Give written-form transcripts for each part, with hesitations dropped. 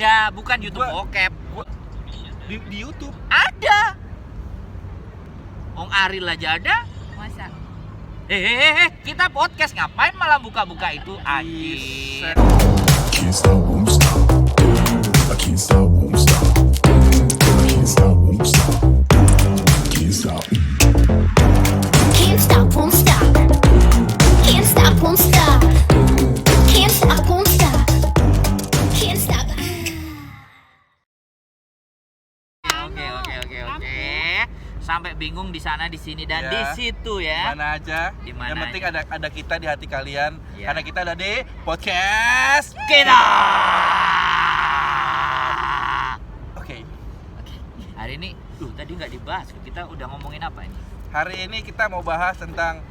Ada, bukan YouTube bokep. Di YouTube Ada. Ong Aril aja ada. Masa? Kita podcast ngapain malah buka-buka itu anjir. Can't stop, won't stop. I can't stop, won't stop. I can't stop, won't stop. Can't stop. Can't stop, won't stop. Can't stop, won't stop. Can't stop, won't stop. Can't stop. Oke. Sampai bingung di sana, di sini dan di situ ya. Mana aja. Dimana yang penting aja. ada kita di hati kalian. Ya. Karena kita ada di podcast Kita. Oke. Hari ini, tadi nggak dibahas. Kita udah ngomongin apa ini? Hari ini kita mau bahas tentang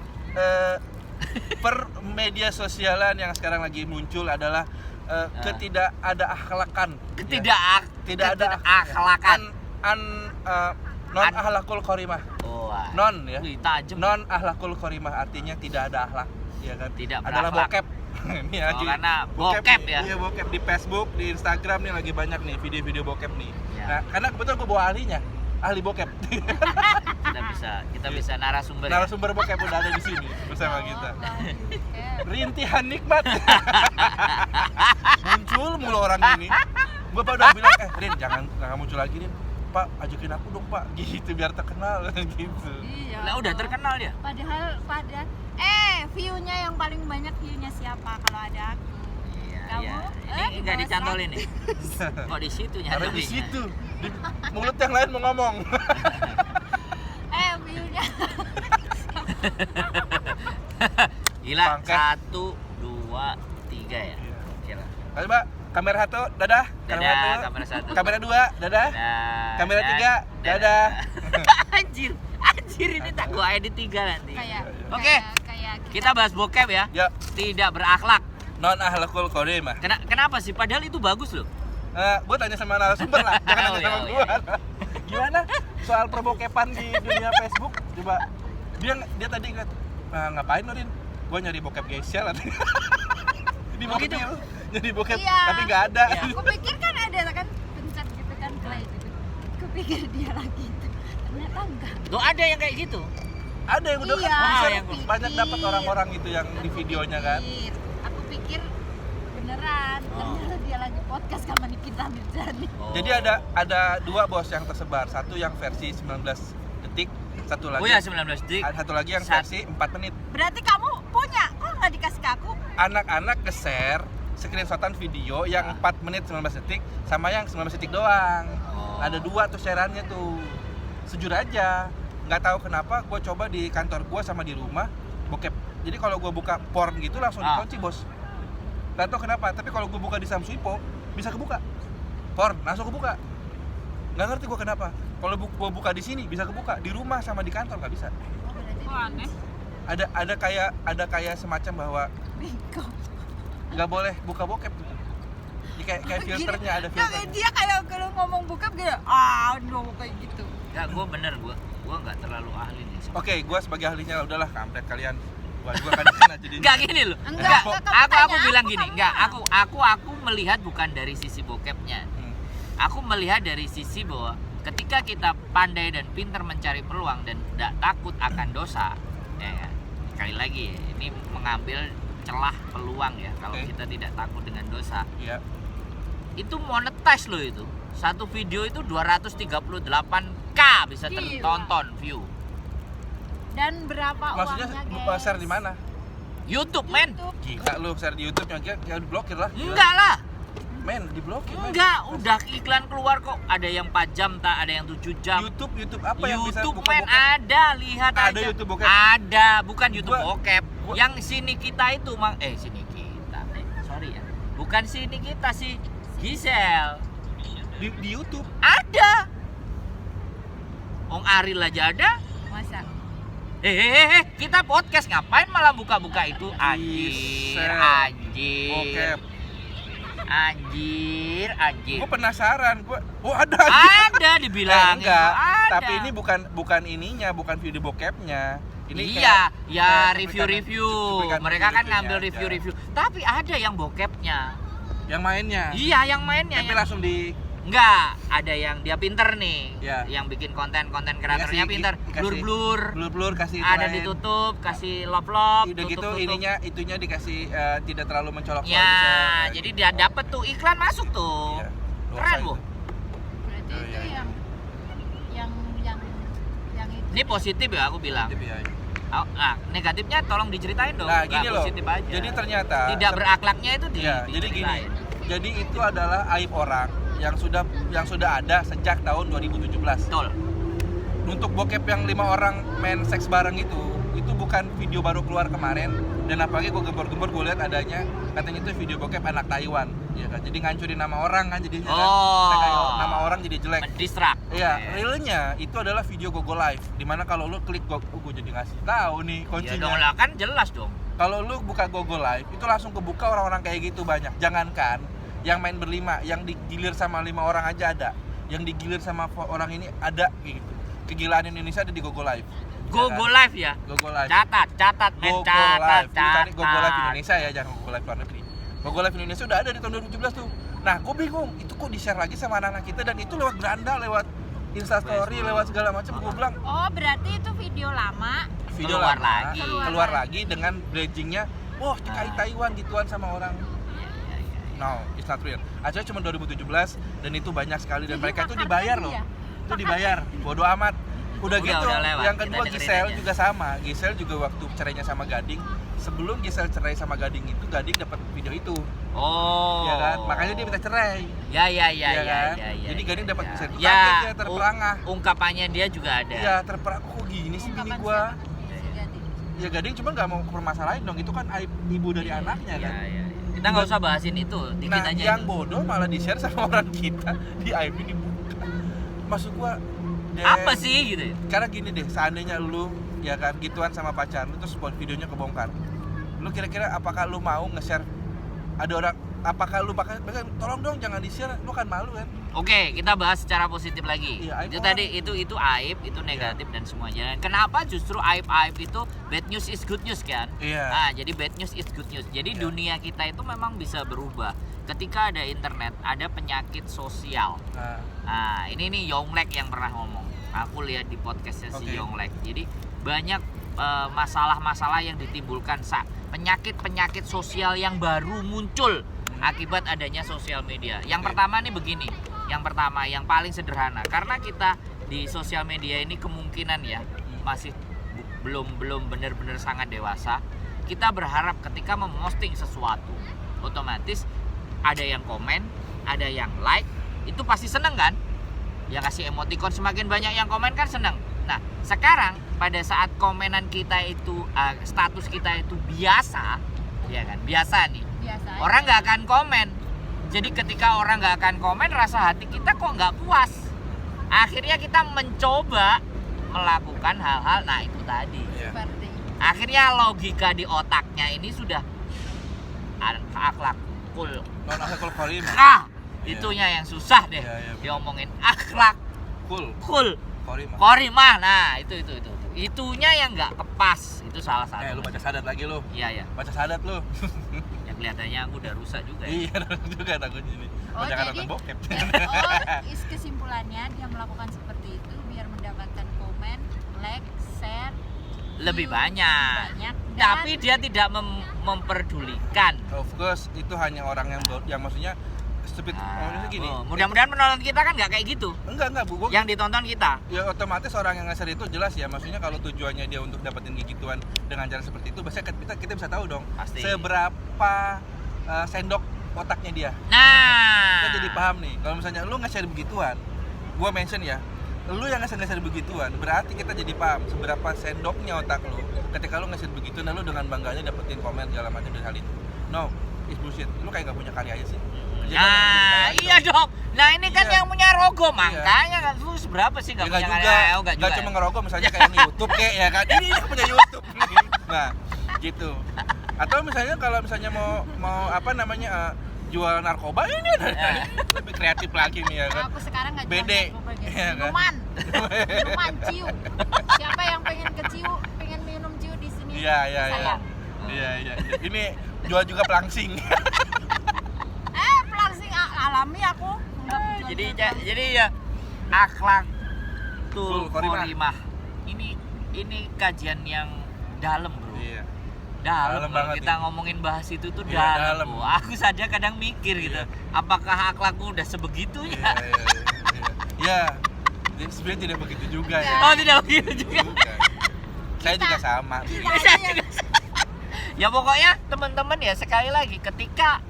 per media sosialan yang sekarang lagi muncul adalah tidak ada akhlakan. Tidak ada akhlakan. Non ahlakul korimah. Oh, Non ya. Wih, tajem. Non ahlakul korimah artinya tidak ada akhlak, ya kan? Tidak adalah berakhlak. bokep. Ini lagi karena bokep ya. Iya, bokep di Facebook, di Instagram nih lagi banyak nih video-video bokep nih. Ya. Nah, karena kebetulan gue bawa ahlinya, ahli bokep. kita bisa narasumber. Narasumber bokep udah ada di sini bersama kita. Rintihan nikmat. Muncul mulu orang ini. Gue udah bilang, Rin jangan muncul lagi Rin. Pak, ajakin aku dong Pak, gitu biar terkenal gitu. Iya. Lah udah terkenal dia. Padahal view-nya yang paling banyak view-nya siapa kalau ada aku? Iya. Kamu? Ini nggak dicantolin nih. Kok di situ Karena di nyantolinnya? situ, di mulut yang lain mau ngomong. View-nya. Gila, Bangke. 1, 2, 3 ya. Iya. Kira. Ayo Mbak, kamera 1, dadah. Dadah, kamera 1. Kamera 2, dadah. Kamera 3, dadah. Anjir ini tak gua edit 3 nanti. Oke. Kayak Kita bahas bokep ya. Ya, Tidak berakhlak. non ahlakul korimah. Kenapa sih? Padahal itu bagus loh. Gue tanya sama narasumber lah, jangan tanya sama Oh, gue. iya. Gimana soal perbokepan di dunia Facebook? Coba dia tadi ingat, ngapain Nurin? Gue nyari bokep geisha lah. Di Oh, mobil, gitu? jadi bokep Iya. tapi nggak ada. Iya. Aku pikir kan ada kan pencet gitu kan play gitu. Aku pikir dia lagi itu. Ternyata enggak. Loh ada yang kayak gitu. Ada yang udah Iya. kan bisa yang banyak dapat orang-orang itu yang di videonya kan. Aku pikir beneran. Ternyata dia lagi podcast sama Nikita Mirzani. Oh. Jadi ada dua bos yang tersebar, satu yang versi 19 detik, satu lagi Oh ya 19 detik. satu lagi yang versi 4 menit. Berarti kamu punya? Kok nggak dikasih ke aku? Anak-anak nge-share screenshotan video yang 4 menit 19 detik sama yang 19 detik doang. Oh. Ada dua tuh shareannya tuh. Sejujur aja, nggak tahu kenapa gue coba di kantor gue sama di rumah bokep. Jadi kalau gue buka porn gitu langsung dikunci bos. Nggak tahu kenapa, tapi kalau gue buka di Samsuipo bisa kebuka. Porn langsung kebuka. Nggak ngerti gue kenapa. Kalau gue buka di sini bisa kebuka, di rumah sama di kantor nggak bisa. Oh, berarti Aneh. Ada kayak semacam bahwa Bego. nggak boleh buka bokep gitu. Ini kayak filternya ada Nah, filter. dia kayak kalau ngomong bokep gitu. Ngomong kayak gitu. Enggak, gue bener gue nggak terlalu ahli nih. Oke, gue sebagai ahlinya udahlah kampret kalian. Gua kan di sana jadi. Enggak gini loh. Enggak, Aku kamu bilang tanya gini. aku, Enggak, kamu aku melihat bukan dari sisi bokepnya. Aku melihat dari sisi bahwa ketika kita pandai dan pintar mencari peluang dan tidak takut akan dosa, ya kan? Sekali lagi, ini mengambil celah peluang ya. Kalau Oke. kita tidak takut dengan dosa, Iya. itu monetize loh itu. Satu video itu 238k bisa Gila. tertonton view. Dan berapa Maksudnya uangnya, guys? share di mana? YouTube men. YouTube. Gila lu share di YouTube yang diblokir lah. Gila. Enggak lah. Men, diblokir. men. Enggak, udah iklan keluar kok. Ada yang 4 jam, tak ada yang 7 jam. YouTube apa yang bisa YouTube buka men bokep? ada, lihat Ada aja. YouTube bokep? Ada, bukan YouTube Gua- bokep. gua- Yang sini kita itu sini kita. Sorry ya. Bukan sini kita sih. Gisel. Di YouTube. Ada. Ong Aril aja ada. Masa? Kita podcast ngapain malah buka-buka itu? Anjir, Gisel. anjir. Bokep. Anjir. Gue penasaran. Ada. Ada dibilang enggak. ada. Tapi ini bukan ininya, bukan video bokepnya. Ini iya, kayak- ya kayak review-review. cuplikan Mereka kan video-videonya ngambil aja. review-review. Tapi ada yang bokepnya. Yang mainnya. Iya, yang mainnya. Tapi Yang... langsung di Enggak, ada yang dia pinter nih. Ya. Yang bikin konten kreatornya Dikasih- pinter. dikasih Blur-blur. kasih Ada lain. ditutup, kasih lop-lop, Udah gitu tutup. itunya dikasih tidak terlalu mencolok. Ya, jadi dia dapet tuh iklan masuk tuh. Iya. Keren, Bu. Berarti Oh, itu iya. yang itu. Ini positif ya aku bilang. Oh, nah, negatifnya tolong diceritain dong. Nah, Nggak gini loh. positif aja. Jadi ternyata tidak berakhlaknya itu Iya, jadi gini. diceritain. Jadi itu adalah aib orang yang sudah ada sejak tahun 2017. Betul. Untuk bokep yang 5 orang main seks bareng itu bukan video baru keluar kemarin, dan apalagi gue gembor-gembor gue lihat adanya katanya itu video bokep anak Taiwan, ya kan. Jadi ngancurin nama orang kan jadinya kan. Kayak nama orang jadi jelek. Mendistract. Iya, Oke. realnya itu adalah video Gogo Live, dimana kalau lu klik gue jadi ngasih tahu nih Ya kuncinya. dong lah, kan jelas dong. Kalau lu buka Gogo Live itu langsung kebuka orang-orang kayak gitu banyak. Jangankan yang main berlima, yang digilir sama 5 orang aja ada, yang digilir sama orang ini ada kayak gitu. Kegilaan Indonesia ada di Gogo Live. Gogo kan? Live ya. Gogo Live. Catat, men, Gogo catat. Live. Lu cari Gogo Live Indonesia ya, jangan Gogo Live luar negeri. Gogo Live Indonesia udah ada di tahun 2017 tuh. Nah, gue bingung, itu kok di-share lagi sama anak-anak kita, dan itu lewat beranda, lewat Instastory, lewat segala macam. Gue bilang Oh, berarti itu video lama. video Keluar lama, lagi. keluar lagi dengan bridgingnya, wah TKI Taiwan gituan sama orang. No, it's not real. Acaranya cuma 2017 dan itu banyak sekali, dan Jadi mereka itu makan dibayar lagi loh. ya? Itu dibayar, bodo amat. Udah gitu. lewat. Yang Kita kedua dengerin Giselle aja. juga sama. Giselle juga waktu cerainya sama Gading, sebelum Giselle cerai sama Gading itu Gading dapat video itu. Oh. Ya kan? Makanya dia minta cerai. Ya. Iya kan? Jadi Gading dapat bisa itu. Kaget Ya, dia, terperangah. ungkapannya dia juga ada. Iya, terperangah. Kok gini sih bini Ungkapan gua? siapa? Si Gading. Ya Gading cuma nggak mau permasalahin dong, itu kan aib ibu dari anaknya Ya, kan. ya. Kita nggak usah bahasin itu, dikit Nah, aja. yang itu. bodoh malah di-share sama orang kita, di aib ini dibuka. Maksud gua, Apa sih gitu? Karena gini deh, seandainya lu ya kan gituan sama pacar lu terus videonya kebongkar, lu kira-kira apakah lu mau nge-share? Ada orang, apakah lu bakal tolong dong jangan di-share, lu kan malu kan? Oke, kita bahas secara positif lagi. Iya, aib Itu orang. tadi itu aib, itu negatif dan semuanya. Dan kenapa justru aib-aib itu bad news is good news kan? Iya. Nah, jadi bad news is good news. Jadi Iya. dunia kita itu memang bisa berubah. Ketika ada internet, ada penyakit sosial. Nah, ini nih Yonglek yang pernah ngomong. Aku lihat di podcastnya si Oke. Yonglek. Jadi banyak masalah-masalah yang ditimbulkan penyakit-penyakit sosial yang baru muncul akibat adanya sosial media. Yang Oke. pertama nih begini. Yang pertama, yang paling sederhana, karena kita di sosial media ini kemungkinan ya masih belum benar-benar sangat dewasa. Kita berharap ketika memposting sesuatu, otomatis ada yang komen, ada yang like, itu pasti seneng kan? Ya kasih emoticon, semakin banyak yang komen kan seneng. Nah, sekarang pada saat komenan kita itu status kita itu biasa, ya kan? Biasa nih. Biasa aja. Orang nggak akan komen. Jadi ketika orang nggak akan komen, rasa hati kita kok nggak puas. Akhirnya kita mencoba melakukan hal-hal, nah itu tadi. Iya. Seperti Akhirnya logika di otaknya ini sudah akhlakul. Non akhlakul karim. Nah, itunya yang susah deh Iya, iya. diomongin akhlak Cool. kul Karim. korimah. Nah itu itunya yang nggak kepas, itu salah satu. Lu baca sadat lagi lu. Iya. Baca sadat lu. Ya kelihatannya aku udah rusak juga ya. Iya, juga takutnya ini. Oh, Jangan jadi- nonton bokep. kesimpulannya dia melakukan seperti itu biar mendapatkan komen, like, share, Lebih view banyak. dan Tapi dia tidak memperdulikan. Of course itu hanya orang yang maksudnya stupid. Maksudnya gini. Mudah-mudahan penonton kita kan nggak kayak gitu. Enggak Bu. Gua- Yang ditonton kita. Ya otomatis orang yang nge-share itu jelas ya, maksudnya kalau tujuannya dia untuk dapetin gigituan dengan cara seperti itu, biasanya kita bisa tahu dong Pasti. seberapa sendok otaknya dia. Nah. Kita jadi paham nih, kalau misalnya lu nge-share begituan, gua mention ya, lu yang nge-share begituan, berarti kita jadi paham seberapa sendoknya otak lu ketika lu nge-share begitu, dan lu dengan bangganya dapetin komen segala macam dari hal itu. No, it's bullshit. Lu kayak gak punya karya aja sih. Jadi lu Nah, nggak iya dong. Nah, ini kan Iya. yang punya Rogo, makanya kan lu seberapa sih Ya nggak nggak punya juga, karya? Oh, nggak juga cuma ya? ngerokok misalnya kayak yang YouTube kayak ya kan, ini dia punya YouTube nih. Nah, gitu. Atau misalnya kalau misalnya mau apa namanya jual narkoba, ini ada lebih kreatif lagi nih ya kan. aku sekarang nggak Bede. jual narkoba, guys. Iya kan? minuman ciu. Siapa yang pengen ke ciu, pengen minum ciu di sini? Iya. Sayang. Iya. Ini jual juga pelangsing. mengalami aku nggak berjuang. Jadi ya akhlak Tul Qorimah. Ini kajian yang dalam, Bro. Iya. Dalam Dalam kalau banget kita ini. ngomongin bahas itu tuh Iya, dalam. dalam. Bro. Aku saja kadang mikir gitu. Iya. Apakah akhlakku udah sebegitunya? Ya, sebenarnya tidak begitu juga ya. Oh, tidak begitu juga. Bukan. Saya juga sama. Ya pokoknya teman-teman ya sekali lagi ketika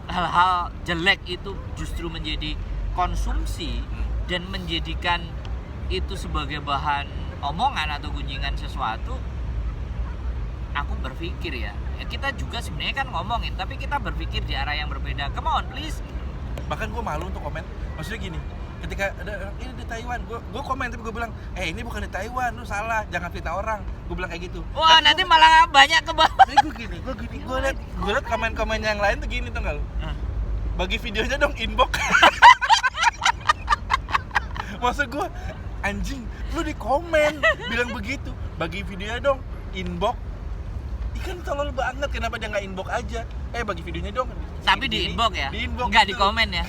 hal-hal jelek itu justru menjadi konsumsi dan menjadikan itu sebagai bahan omongan atau gunjingan sesuatu, aku berpikir ya kita juga sebenarnya kan ngomongin tapi kita berpikir di arah yang berbeda. Come on please. Bahkan gue malu untuk komen. Maksudnya gini, ketika ada ini di Taiwan, gue komen tapi gue bilang, ini bukan di Taiwan, lu salah, jangan fitnah orang. Gue bilang kayak gitu. Wah, nanti malah banyak ke bawah. Tapi gue liat komen-komen yang lain tuh gini tuh nggak lu? Bagi videonya dong inbox. Maksud gue, anjing, lu di komen bilang begitu. Bagi videonya dong inbox. Ikan tolol banget, kenapa dia nggak inbox aja? Bagi videonya dong. Tapi di inbox ya? Di inbox. Enggak di gitu. komen ya?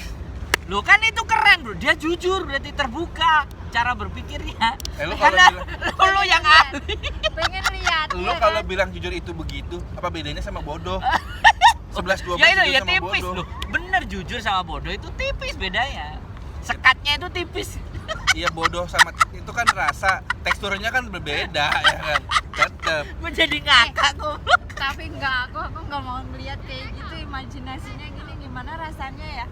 Lu kan itu keren, Bro. Dia jujur, berarti terbuka cara berpikirnya. Lu kalau Karena bilang- lu yang ahli. pengen lihat Lu ya kalau kan? bilang jujur itu begitu, apa bedanya sama bodoh? 11-12 Ya itu jujur ya sama tipis bodoh. loh. Bener jujur sama bodoh itu tipis bedanya. Sekatnya itu tipis. Iya, bodoh sama itu kan rasa, teksturnya kan berbeda ya kan. Tetep. Gue jadi ngakak goblok. Tapi enggak, aku enggak mau ngeliat kayak gitu. Imajinasinya gini, gimana rasanya ya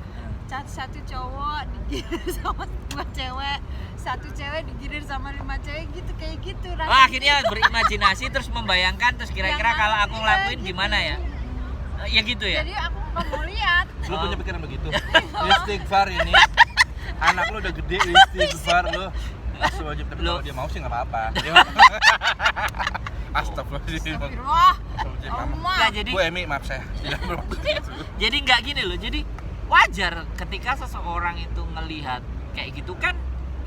satu cowok digilir sama 2 cewek, satu cewek digilir sama 5 cewek gitu, kayak gitu rasanya. Wah, akhirnya berimajinasi terus membayangkan terus kira-kira Yang kalau aku iya, ngelakuin gitu. gimana ya? Ya gitu ya. Jadi aku nggak mau lihat. Lu punya pikiran begitu? Istighfar ini. Anak lu udah gede, istighfar lu. Wajib, tapi kalau dia mau sih nggak apa-apa. Astagfirullahaladzim. Astagfirullah. Astagfirullahaladzim. Oma. Nggak, jadi Bu Emi, maaf saya tidak bermaksud itu. jadi nggak gini loh. Jadi wajar ketika seseorang itu ngelihat kayak gitu kan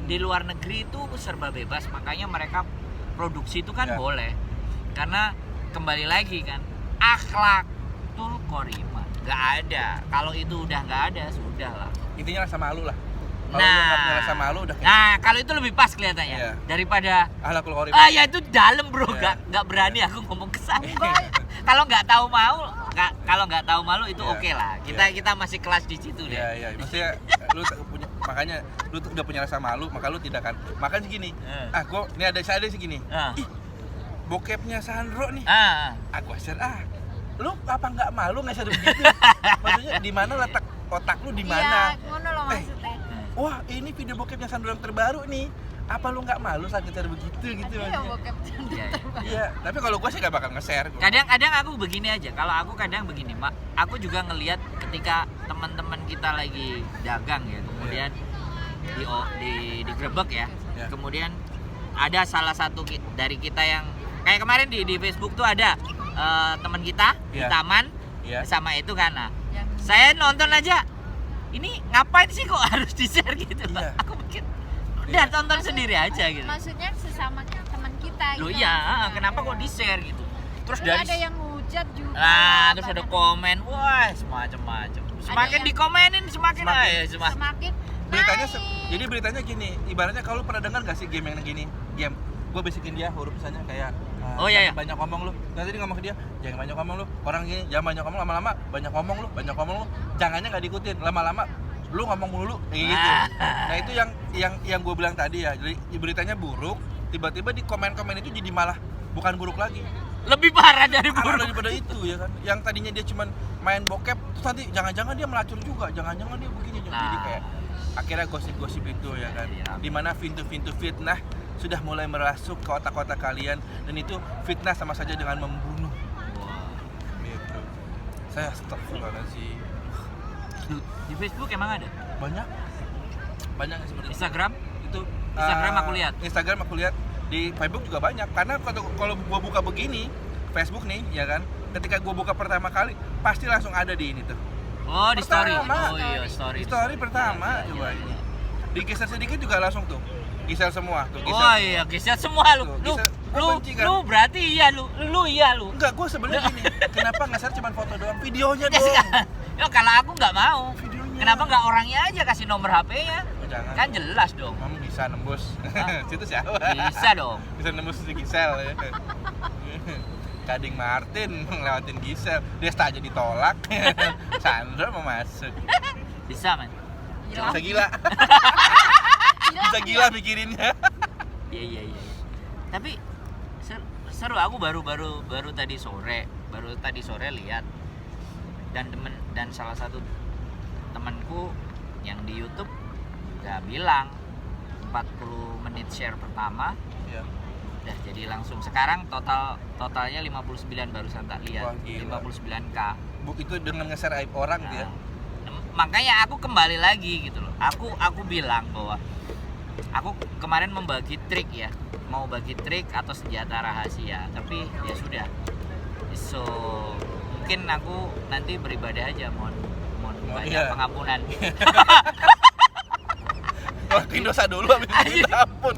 di luar negeri itu serba bebas, makanya mereka produksi itu kan Ya. boleh. Karena kembali lagi kan akhlakul Qorimah nggak ada. Kalau itu udah nggak ada sudah lah. Intinya rasa malu lah. Kalau lu nggak punya rasa malu udah kayak Nah, kalau itu lebih pas kelihatannya Iya. daripada akhlakul Qorimah. ya itu dalam, Bro. Iya. Nggak berani aku ngomong ke sana. Enggak. Kalau nggak tahu kalau nggak tahu malu itu Iya. oke lah. Kita masih kelas di situ deh. Iya, maksudnya lu punya, makanya lu tuh udah punya rasa malu, maka lu tidak akan. Makanya segini. Gua ini ada segini. Ah. Ih, bokepnya Sandro nih. Ah. Gua share lu apa nggak malu nge-share begitu? Maksudnya di mana letak otak lu di Iya, mana? ngono loh maksudnya. Wah, ini video bokepnya Sandro yang terbaru nih. Apa lu nggak malu saat nge-share begitu gitu? Iya, maksudnya? bokep Iya, iya. Iya, tapi kalau gua sih nggak bakal nge-share. Kadang aku begini aja. Kalau aku kadang begini, Mak. Aku juga ngelihat ketika teman-teman kita lagi dagang ya, kemudian digrebek ya. Iya. Kemudian ada salah satu dari kita yang kayak kemarin di Facebook tuh ada teman kita di Iya. taman Iya. sama itu kan. Nah, Yang saya nonton aja. Ini ngapain sih kok harus di-share gitu? Iya. Aku mikir udah tonton sendiri aja gitu. maksudnya sesama teman kita Loh gitu. iya, kenapa kok di-share gitu? Terus Terus dari ada yang hujat juga. nah, terus ada bahkan komen, wah semacam-macam. Semakin yang- dikomenin semakin semakin Beritanya naik. jadi beritanya gini, ibaratnya kalau pernah dengar gak sih game yang gini? Game gue bisikin dia huruf misalnya kayak Oh, iya, iya. banyak ngomong lu. Nanti dia ngomong ke dia, jangan banyak ngomong lu. Orang gini, jangan banyak ngomong, lama-lama banyak ngomong lu. Jangannya nggak diikutin, lama-lama lu ngomong mulu kayak gitu. Nah, itu yang gue bilang tadi ya. Jadi beritanya buruk, tiba-tiba di komen-komen itu jadi malah bukan buruk lagi. Lebih parah dari Parah buruk. daripada itu ya kan. Yang tadinya dia cuman main bokep, terus nanti jangan-jangan dia melacur juga, jangan-jangan dia begini. Jadi Nah. kayak akhirnya gosip-gosip itu ya kan. Iya. Dimana pintu-pintu fitnah sudah mulai merasuk ke otak-otak kalian, dan itu fitnah sama saja dengan membunuh. Wah. Gitu. Saya astagfirullahaladzim. Di Facebook emang ada? Banyak yang seperti itu. Instagram? Itu Instagram aku lihat. Instagram aku lihat, di Facebook juga banyak. Karena kalau gua buka begini Facebook nih ya kan, ketika gua buka pertama kali pasti langsung ada di ini tuh. Oh, di story. Pertama. Oh iya, story. Story pertama Iya, coba iya, ini. iya. Digeser sedikit juga langsung tuh. Geser semua tuh, geser. Oh iya, geser semua lu. Tuh, geser. Gua benci kan? Lu berarti iya lu iya lu. Enggak, gua sebenarnya gini. Kenapa nge-share cuma foto doang? Videonya Ya, dong. ya, kalau aku nggak mau. Videonya. Kenapa nggak orangnya aja kasih nomor HP-nya? Oh, jangan. Kan jelas dong. Kamu bisa nembus. Situ siapa? Bisa dong. Bisa nembus si Gisel ya. Kading Martin ngelewatin Gisel. Desta aja ditolak. Sandra mau masuk. Bisa, man. Hilang. Bisa gila. Bisa gila mikirinnya. Iya. Tapi seru, aku baru tadi sore lihat dan salah satu temanku yang di YouTube juga bilang 40 menit share pertama Iya. udah jadi langsung. Sekarang totalnya 59 barusan tak lihat. Wah, gila. 59k. Itu dengan nge-share aib orang dia. Makanya aku kembali lagi gitu loh. Aku bilang bahwa aku kemarin membagi trik ya, mau bagi trik atau senjata rahasia, tapi ya sudah. So mungkin aku nanti beribadah aja, mohon banyak iya. pengampunan. Lakuin dosa dulu habis itu minta ampun.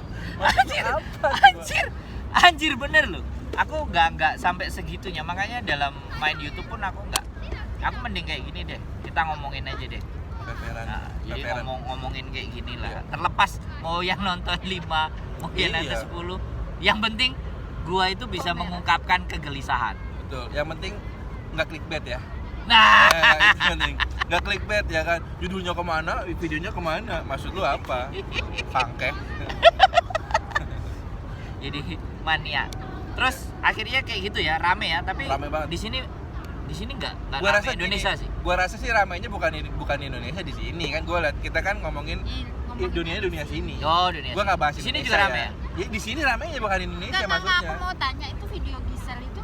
Anjir bener loh. Aku nggak sampai segitunya, makanya dalam main YouTube pun aku mending kayak gini deh. Kita ngomongin aja deh. Veteran. Nah, jadi Veteran. ngomongin kayak gini lah. Iya. Terlepas mau yang nonton 5, mau yang nonton Iya. 10, yang penting gua itu bisa mengungkapkan kegelisahan. Betul. Yang penting nggak clickbait ya. Nah, Itu penting. Nggak clickbait ya kan. Judulnya kemana, videonya kemana. Maksud lu apa? Fangke. jadi mania. Terus akhirnya kayak gitu ya, rame ya. Tapi Rame banget. di sini nggak Gua rame rasa Indonesia gini, sih. Gua rasa sih ramainya bukan Indonesia di sini kan. Gua lihat kita kan ngomongin dunia sini. Oh, dunia. Gua nggak bahas Di sini Indonesia juga rame ya. Ya, di sini ramainya bukan Indonesia Enggak, maksudnya. aku mau tanya itu video Gisel itu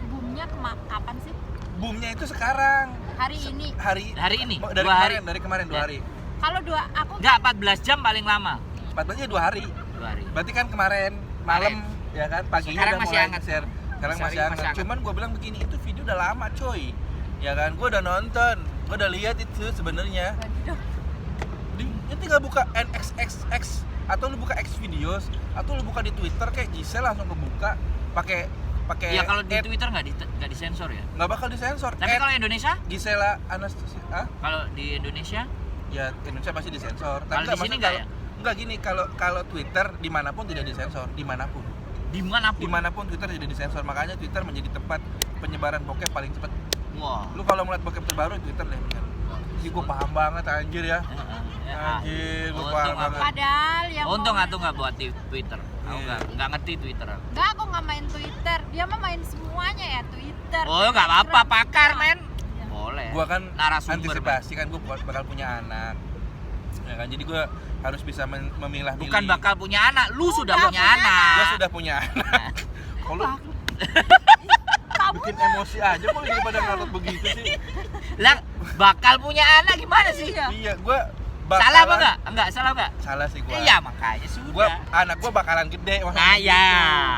boomnya kapan sih? Boomnya itu sekarang. Hari ini. Hari ini? Dari 2 hari. kemarin, dari kemarin 2 Ya. hari. Kalau aku Enggak, 14 jam paling lama. 14-nya 2 hari. 2 hari. Berarti kan kemarin malam ya kan paginya Sekarang udah masih mulai hangat. share. Sekarang masih Masih hangat. hangat. Cuman gue bilang begini, itu video udah lama coy. Ya kan, gue udah nonton, gue udah lihat itu sebenarnya. Waduh. Ini tinggal buka NXXX atau lu buka X videos atau lu buka di Twitter kayak Gisel langsung kebuka pakai Ya kalau di ad, Twitter nggak disensor ya. nggak bakal disensor. Tapi kalau Indonesia? Gisela Anastasia, Kalau di Indonesia? ya Indonesia pasti disensor. Kalau di sini nggak ya? Enggak gini, kalau Twitter dimanapun tidak disensor, dimanapun Twitter tidak disensor. Makanya Twitter menjadi tempat penyebaran bokep paling cepat. Wah. Lu kalau melihat bokep terbaru Twitter deh bener. Sih gue paham banget anjir ya. Anjir, gue paham Untung banget. Padahal yang Untung mau- aku nggak buat di Twitter. Aku Iya. nggak ngerti Twitter. Enggak, aku nggak main Twitter. Dia mah main semuanya ya, Twitter. Oh nggak apa-apa, Instagram. pakar men. Iya. Boleh. Gua kan narasumber. antisipasi kan gue bakal punya anak. Ya kan, jadi gue harus bisa memilah-milih. Bukan bakal punya anak, lu sudah Udah punya punya anak. Gue sudah punya anak. Kalau Kamu bikin emosi aja kok jadi pada ngalut begitu sih. Lah, bakal punya anak gimana sih? Iya. Iya, gue bakalan. Salah apa enggak? Enggak, salah enggak? Salah sih gue. Iya, makanya sudah. Gua anak gue bakalan gede. maksudnya Nah, ya,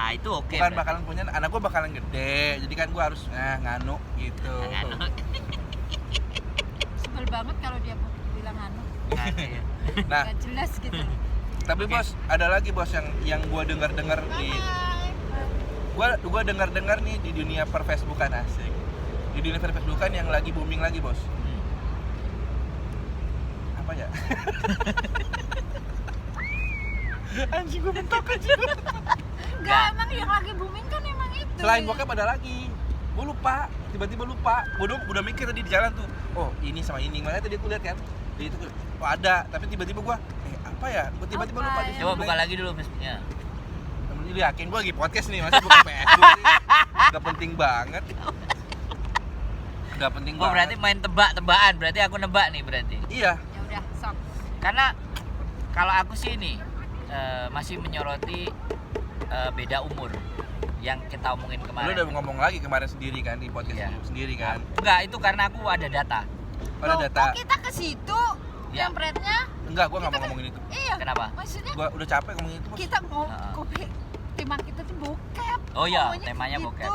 gitu. itu oke. Bukan berarti. bakalan punya anak gue bakalan gede. Jadi kan gue harus nganu gitu. Nganu. sebel banget kalau dia bilang anu. Nganu, ya. Nah, Gak jelas gitu. tapi Oke. bos, ada lagi bos yang gue dengar di gue dengar nih di dunia per Facebookan asik. Di dunia per Facebookan yang lagi booming lagi bos. Hmm. Apa ya? Anjing gue bentok anjing. Enggak, emang yang lagi booming kan emang itu. Selain bokep ada lagi. Gue lupa, tiba-tiba lupa. Gue udah mikir tadi di jalan tuh. Oh, ini sama ini. Makanya tadi aku lihat kan. Jadi itu oh ada, tapi tiba-tiba gue apa ya? Gue tiba-tiba Apa lupa ya? di Coba buka lagi dulu Facebooknya. Lu yakin gue lagi podcast nih, masih buka Facebook sih. Gak penting banget. Gak penting Oh, banget. berarti main tebak-tebakan. Berarti aku nebak nih berarti. Iya. Ya udah, sok. Karena kalau aku sih ini masih menyoroti beda umur yang kita omongin Lu kemarin. udah ngomong lagi kemarin sendiri kan di podcast Iya. lu sendiri kan. Enggak, itu karena aku ada data. Ada Loh, data. kok kita ke situ? Ya. Jempretnya? Enggak, gue gak mau Kita kan- ngomongin itu. Iya. Kenapa? Maksudnya Gue udah capek ngomongin itu. Bos. kita mau Heeh. kopi tema kita tuh bokep. Oh iya, Ngomongnya temanya gitu. bokep.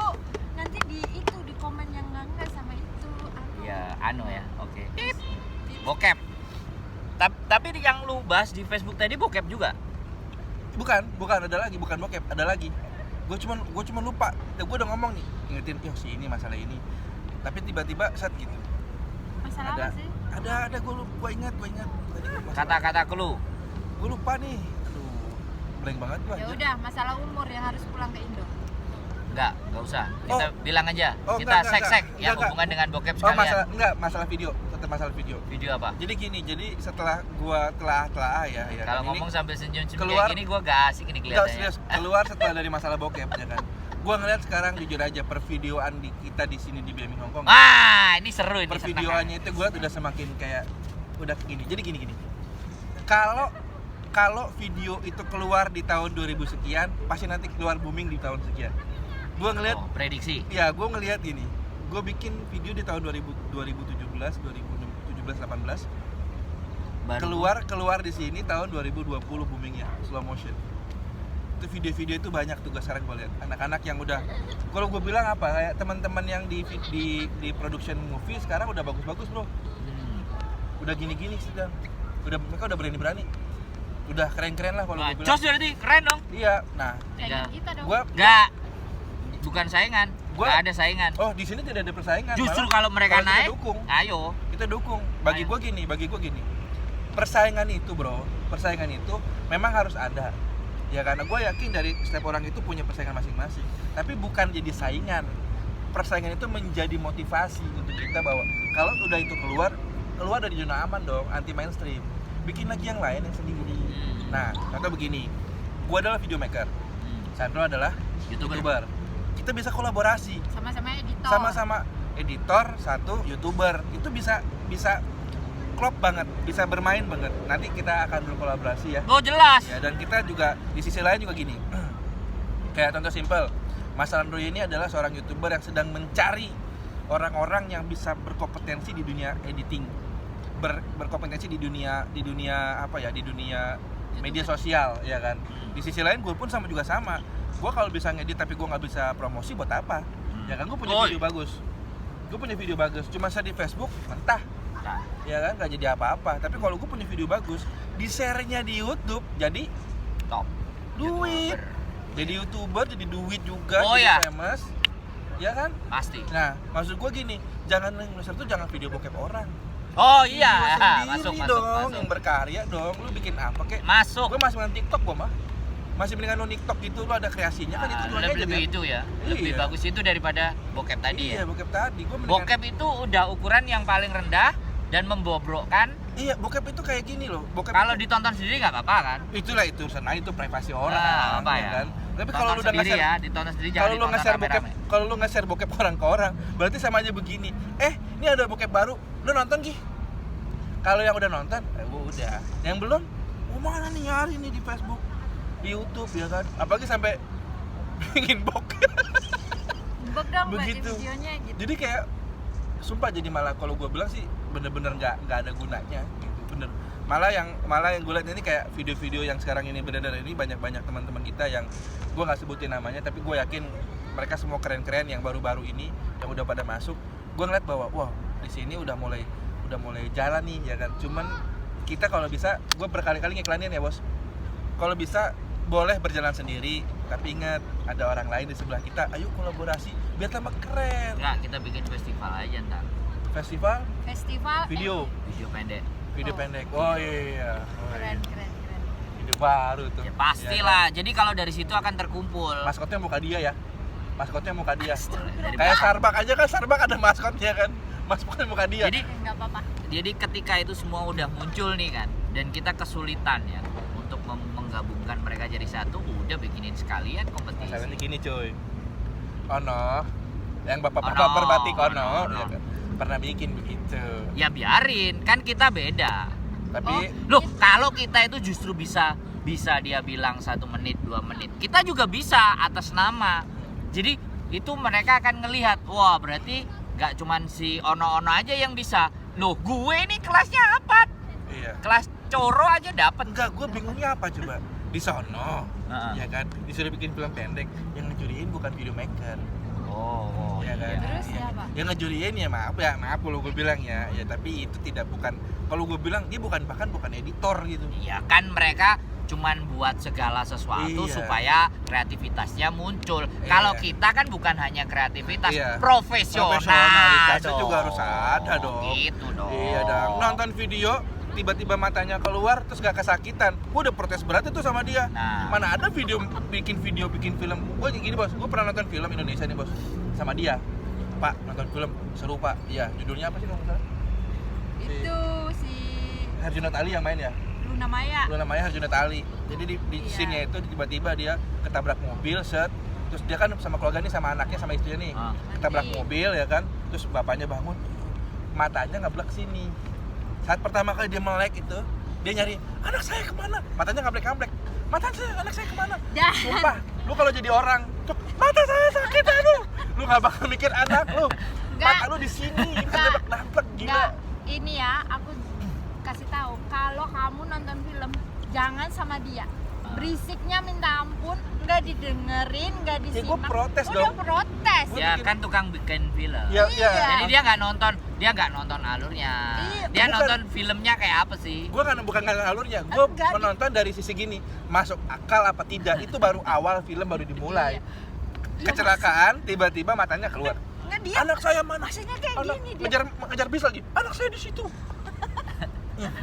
Nanti di komen yang enggak sama itu. Ya, anu ya. Oke. Bokep. Tapi yang lu bahas di Facebook tadi bokep juga. Bukan ada lagi, bukan bokep, ada lagi. Gue cuma lupa. Gue udah ngomong nih, ingetin, yo si ini masalah ini. Tapi tiba-tiba saat gitu. Masalah Ada. apa sih? Ada gue ingat. Kata-kata clue. Gue lupa nih. Aduh, blank banget gue. Ya udah, masalah umur yang harus pulang ke Indo. Enggak usah. Kita bilang aja. Oh, Kita enggak, sek-sek enggak. yang Enggak. hubungan dengan bokep Oh, sekalian. masalah video. Tetap masalah video. Video apa? Jadi gini, setelah gua telah ya Kalau kan, ngomong sambil senyum-senyum keluar- kayak gini gua gak asik ini enggak kelihatannya. serius, keluar setelah dari masalah bokep ya kan. Gua ngeliat sekarang jujur aja pervideoan kita di sini di BMI Hongkong. Ah, ini seru ini. Pervideoannya itu gua udah semakin kayak udah gini. Jadi gini. Kalau video itu keluar di tahun 2000 sekian, pasti nanti keluar booming di tahun sekian. Gua ngeliat prediksi. ya, gue ngelihat gini, gue bikin video di tahun 2017, 18 keluar di sini tahun 2020 boomingnya slow motion. Itu video-video itu banyak tuh sekarang gue lihat anak-anak yang udah, kalau gue bilang apa, kayak teman-teman yang di production movie sekarang udah bagus-bagus bro, udah gini-gini sedang, mereka udah berani-berani, udah keren-keren lah kalau gue bilang. Jos berarti keren dong. Iya, nah Kayak kita dong. gue Bukan saingan. Gua- Gak ada saingan. oh di sini tidak ada persaingan. Justru malah kalau mereka kita naik, dukung. ayo. Kita dukung. Bagi Ayo. gue gini. Persaingan itu, bro. Persaingan itu memang harus ada. Ya karena gue yakin dari setiap orang itu punya persaingan masing-masing. Tapi bukan jadi saingan. Persaingan itu menjadi motivasi untuk kita bahwa kalau udah itu keluar dari zona aman dong, anti mainstream. Bikin lagi yang lain yang sendiri. Nah, contoh begini. Gue adalah video maker. Sandro adalah YouTuber. Kita bisa kolaborasi. Sama-sama editor. Sama-sama editor, satu YouTuber. Itu bisa klop banget, bisa bermain banget. Nanti kita akan berkolaborasi ya. Oh jelas. Ya, dan kita juga di sisi lain juga gini. Kayak contoh simple, Mas Androy ini adalah seorang YouTuber yang sedang mencari orang-orang yang bisa berkompetensi di dunia editing. Berkompetensi di dunia apa ya? Di dunia media sosial, ya kan. Di sisi lain gue pun juga sama. Gue kalau bisa ngedit tapi gue nggak bisa promosi buat apa? Ya kan, gue punya video bagus. Cuma saya di Facebook mentah. Nah, Ya kan, nggak jadi apa-apa. Tapi kalau gue punya video bagus, di share-nya di YouTube jadi top. duit. YouTuber. Jadi YouTuber, jadi duit juga, Oh, jadi ya? famous. Ya kan? Pasti. Nah, maksud gue gini, jangan nge-share tuh jangan video bokep orang. Oh Video iya, sendiri masuk. dong, yang berkarya dong. Lu bikin apa kek? Masuk. Gue masih main TikTok gue mah. Masih mendingan lu TikTok gitu, lu ada kreasinya kan itu jualnya lebih itu ya. Lebih Iya. bagus itu daripada bokep tadi Iya, ya. bokep tadi. Gua mendingan, Bokep itu udah ukuran yang paling rendah dan membobrokkan. iya, bokep itu kayak gini loh. Bokep Kalau itu, ditonton sendiri nggak apa-apa kan? itulah itu senang, itu privasi orang. Nah, apa ya? Kan? Tapi Tonton kalau lu udah sendiri nge-share, ya, ditonton sendiri jangan kalau lu ditonton nge-share bokep, rame-rame. kalau lu nge-share bokep orang ke orang, berarti sama aja begini. Ini ada bokep baru, lu nonton Ki? Kalau yang udah nonton, udah. Yang belum, mana nih nyari nih di Facebook, di YouTube ya kan? Apalagi sampai bikin bokep. Bok dong Begitu. buat videonya gitu. Jadi kayak sumpah, jadi malah kalau gue bilang sih bener-bener nggak ada gunanya gitu, bener. Malah yang gue lihat ini kayak video-video yang sekarang ini bener-bener ini banyak teman-teman kita yang gue nggak sebutin namanya, tapi gue yakin mereka semua keren-keren yang baru-baru ini yang udah pada masuk. Gue ngeliat bahwa wah, di sini udah mulai jalan nih ya kan. Cuman kita kalau bisa, gue berkali-kali ngiklanin ya bos, kalau bisa boleh berjalan sendiri, tapi ingat ada orang lain di sebelah kita. Ayo kolaborasi biar tambah keren. Enggak, kita bikin festival aja ntar. Festival Festival video Video Oh. pendek. Oh iya. keren. Ide baru tuh. Ya pastilah. Jadi kalau dari situ akan terkumpul. Maskotnya muka dia ya. Maskotnya muka dia. Dari Kayak belakang. Starbucks aja kan, Starbucks ada maskotnya kan. Maskotnya muka dia. Jadi Enggak apa-apa. Jadi ketika itu semua udah muncul nih kan, dan kita kesulitan ya untuk menggabungkan mereka jadi satu, udah bikinin sekalian kompetisi. masalahnya gini cuy. Ono yang bapak-bapak Ono, berbatik ono, ono. ya kan? Pernah bikin begitu. Ya biarin, kan kita beda. Tapi Loh, kalau kita itu justru bisa dia bilang 1 menit, 2 menit. Kita juga bisa atas nama. Jadi itu mereka akan ngelihat, wah berarti nggak cuman si Ono-Ono aja yang bisa. Loh, gue ini kelasnya apa? iya. Kelas coro aja dapat. Enggak, gue bingungnya apa coba? Di sono, Heeh. ya kan? Disuruh bikin film pendek, yang ngejuriin bukan video maker. Oh, Ya kan? Terus Iya. siapa? Yang ngejuriin ya maaf kalau gue bilang ya tapi itu tidak bukan, kalau gue bilang dia bukan editor gitu. Iya kan mereka cuman buat segala sesuatu Iya. supaya kreativitasnya muncul. Kalau kita kan bukan hanya kreativitas, Iya. profesional Profesionalitasnya dong. juga harus ada dong. Gitu dong. Iya dong. Nonton video tiba-tiba matanya keluar terus gak kesakitan. Gue udah protes berat itu sama dia. Nah. Mana ada bikin film. Gue gini bos, gue pernah nonton film Indonesia nih bos sama dia. Pak, nonton film seru pak. Iya, judulnya apa sih kalau nggak salah? Itu si Herjunot Ali yang main ya. Luna Maya. Namanya Herjunot Ali. Jadi di Iya. scene-nya itu tiba-tiba dia ketabrak mobil, set. Terus dia kan sama keluarga nih, sama anaknya, sama istrinya nih. Ah. Ketabrak Iya. mobil ya kan. Terus bapaknya bangun, matanya ngeblek sini. Saat pertama kali dia melek itu, dia nyari, anak saya kemana? Matanya ngeblek-ngeblek. Anak saya kemana? Dah. Sumpah, lu kalau jadi orang, tuh, mata saya sakit aduh. Lu gak bakal mikir anak lu. Nggak. Mata lu di sini, Nggak. ketabrak gila. Nggak, ini ya, aku kasih tahu kalau kamu nonton film jangan sama dia. Berisiknya minta ampun, nggak didengerin, nggak Ya, disimak. gua protes Udah dong. protes. Gua Ya bikin- kan tukang bikin film. Ya, Iya. Jadi dia nggak nonton alurnya. Iya, Dia bukan. nonton filmnya kayak apa sih? Gue kan bukan nonton alurnya, gue Enggak, menonton dari sisi gini, masuk akal apa tidak, itu baru awal film baru dimulai. Iya. Kecelakaan, tiba-tiba matanya keluar. Nggak, dia Anak saya mana? maksudnya kayak Anak gini dia. ngejar bis lagi. Anak saya di situ.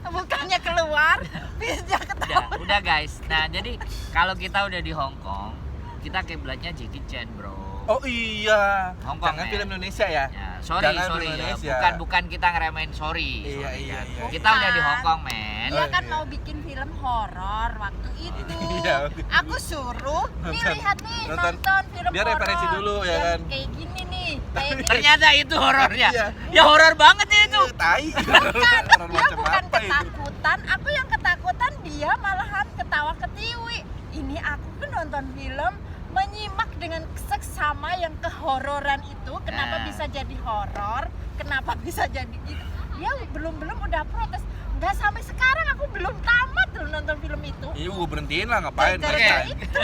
Bukannya keluar, bisnya ketawa. Udah guys. Nah, jadi kalau kita udah di Hong Kong, kita kiblatnya Jackie Chan, bro. Oh iya. Hong Kong, Jangan ya? film Indonesia ya. Ya, sorry Jangan ya. film Indonesia. Bukan kita ngeremehin, sorry. Iya, Sorry, iya, ya. iya. Kita udah di Hong Kong, men. Dia Oh, kan iya. mau bikin film horor waktu itu. Iya. Aku suruh, nih Nonton. lihat nih, Nonton. nonton film Dia referensi horor. dulu, ya Yang kan? Kayak gini nih, kayak gini. Ternyata itu horornya. Iya. Ya horor banget ya itu. Tai. Bukan, Orang dia macam bukan apa itu? ketakutan, aku yang ketakutan, dia malahan ketawa ketiwi. Ini aku kan nonton film menyimak dengan seksama yang kehororan itu, kenapa Nah. bisa jadi horor, kenapa bisa jadi gitu. Dia belum udah protes. Nggak, sampai sekarang aku belum tamat loh nonton film itu. Iya, gue berhentiin lah, ngapain? Gara-gara Ngapain? itu.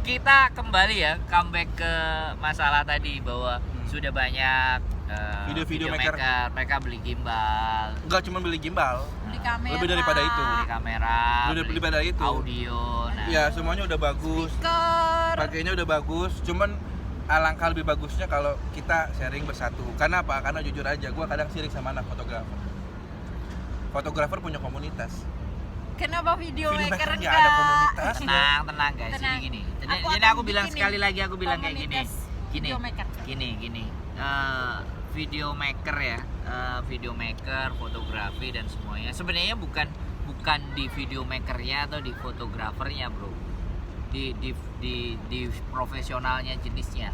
Kita kembali ya, comeback ke masalah tadi bahwa sudah banyak Video-video maker. maker. Mereka beli gimbal, Enggak cuma beli gimbal. Beli kamera. Lebih daripada itu. beli kamera, Udah beli pada itu. audio. Nah, Ya, semuanya udah bagus. Speaker. Pakainya udah bagus, cuman alangkah lebih bagusnya kalau kita sharing bersatu. Karena apa? Karena jujur aja, gue kadang sirik sama anak fotografer. Fotografer punya komunitas. Kenapa video maker Filmmaker nggak enggak? ada komunitas. tenang guys. Tenang. Jadi gini. Jadi Aku jadi akan aku bilang bikin sekali nih lagi, aku bilang kayak gini. komunitas Gini. video maker. Gini. Video maker ya, video maker, fotografi dan semuanya. Sebenarnya bukan di video makernya atau di fotografernya, bro. Di profesionalnya jenisnya.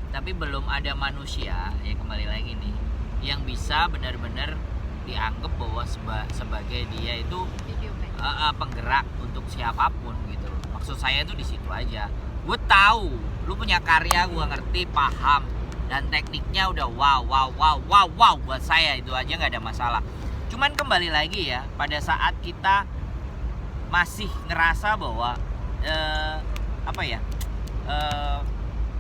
Tapi belum ada manusia, ya kembali lagi nih, yang bisa benar-benar dianggap bahwa sebagai dia itu Video maker. penggerak untuk siapapun gitu loh. Maksud saya itu di situ aja. Gue tahu lu punya karya, gue ngerti, paham, dan tekniknya udah wow buat saya itu aja nggak ada masalah. Cuman kembali lagi ya, pada saat kita masih ngerasa bahwa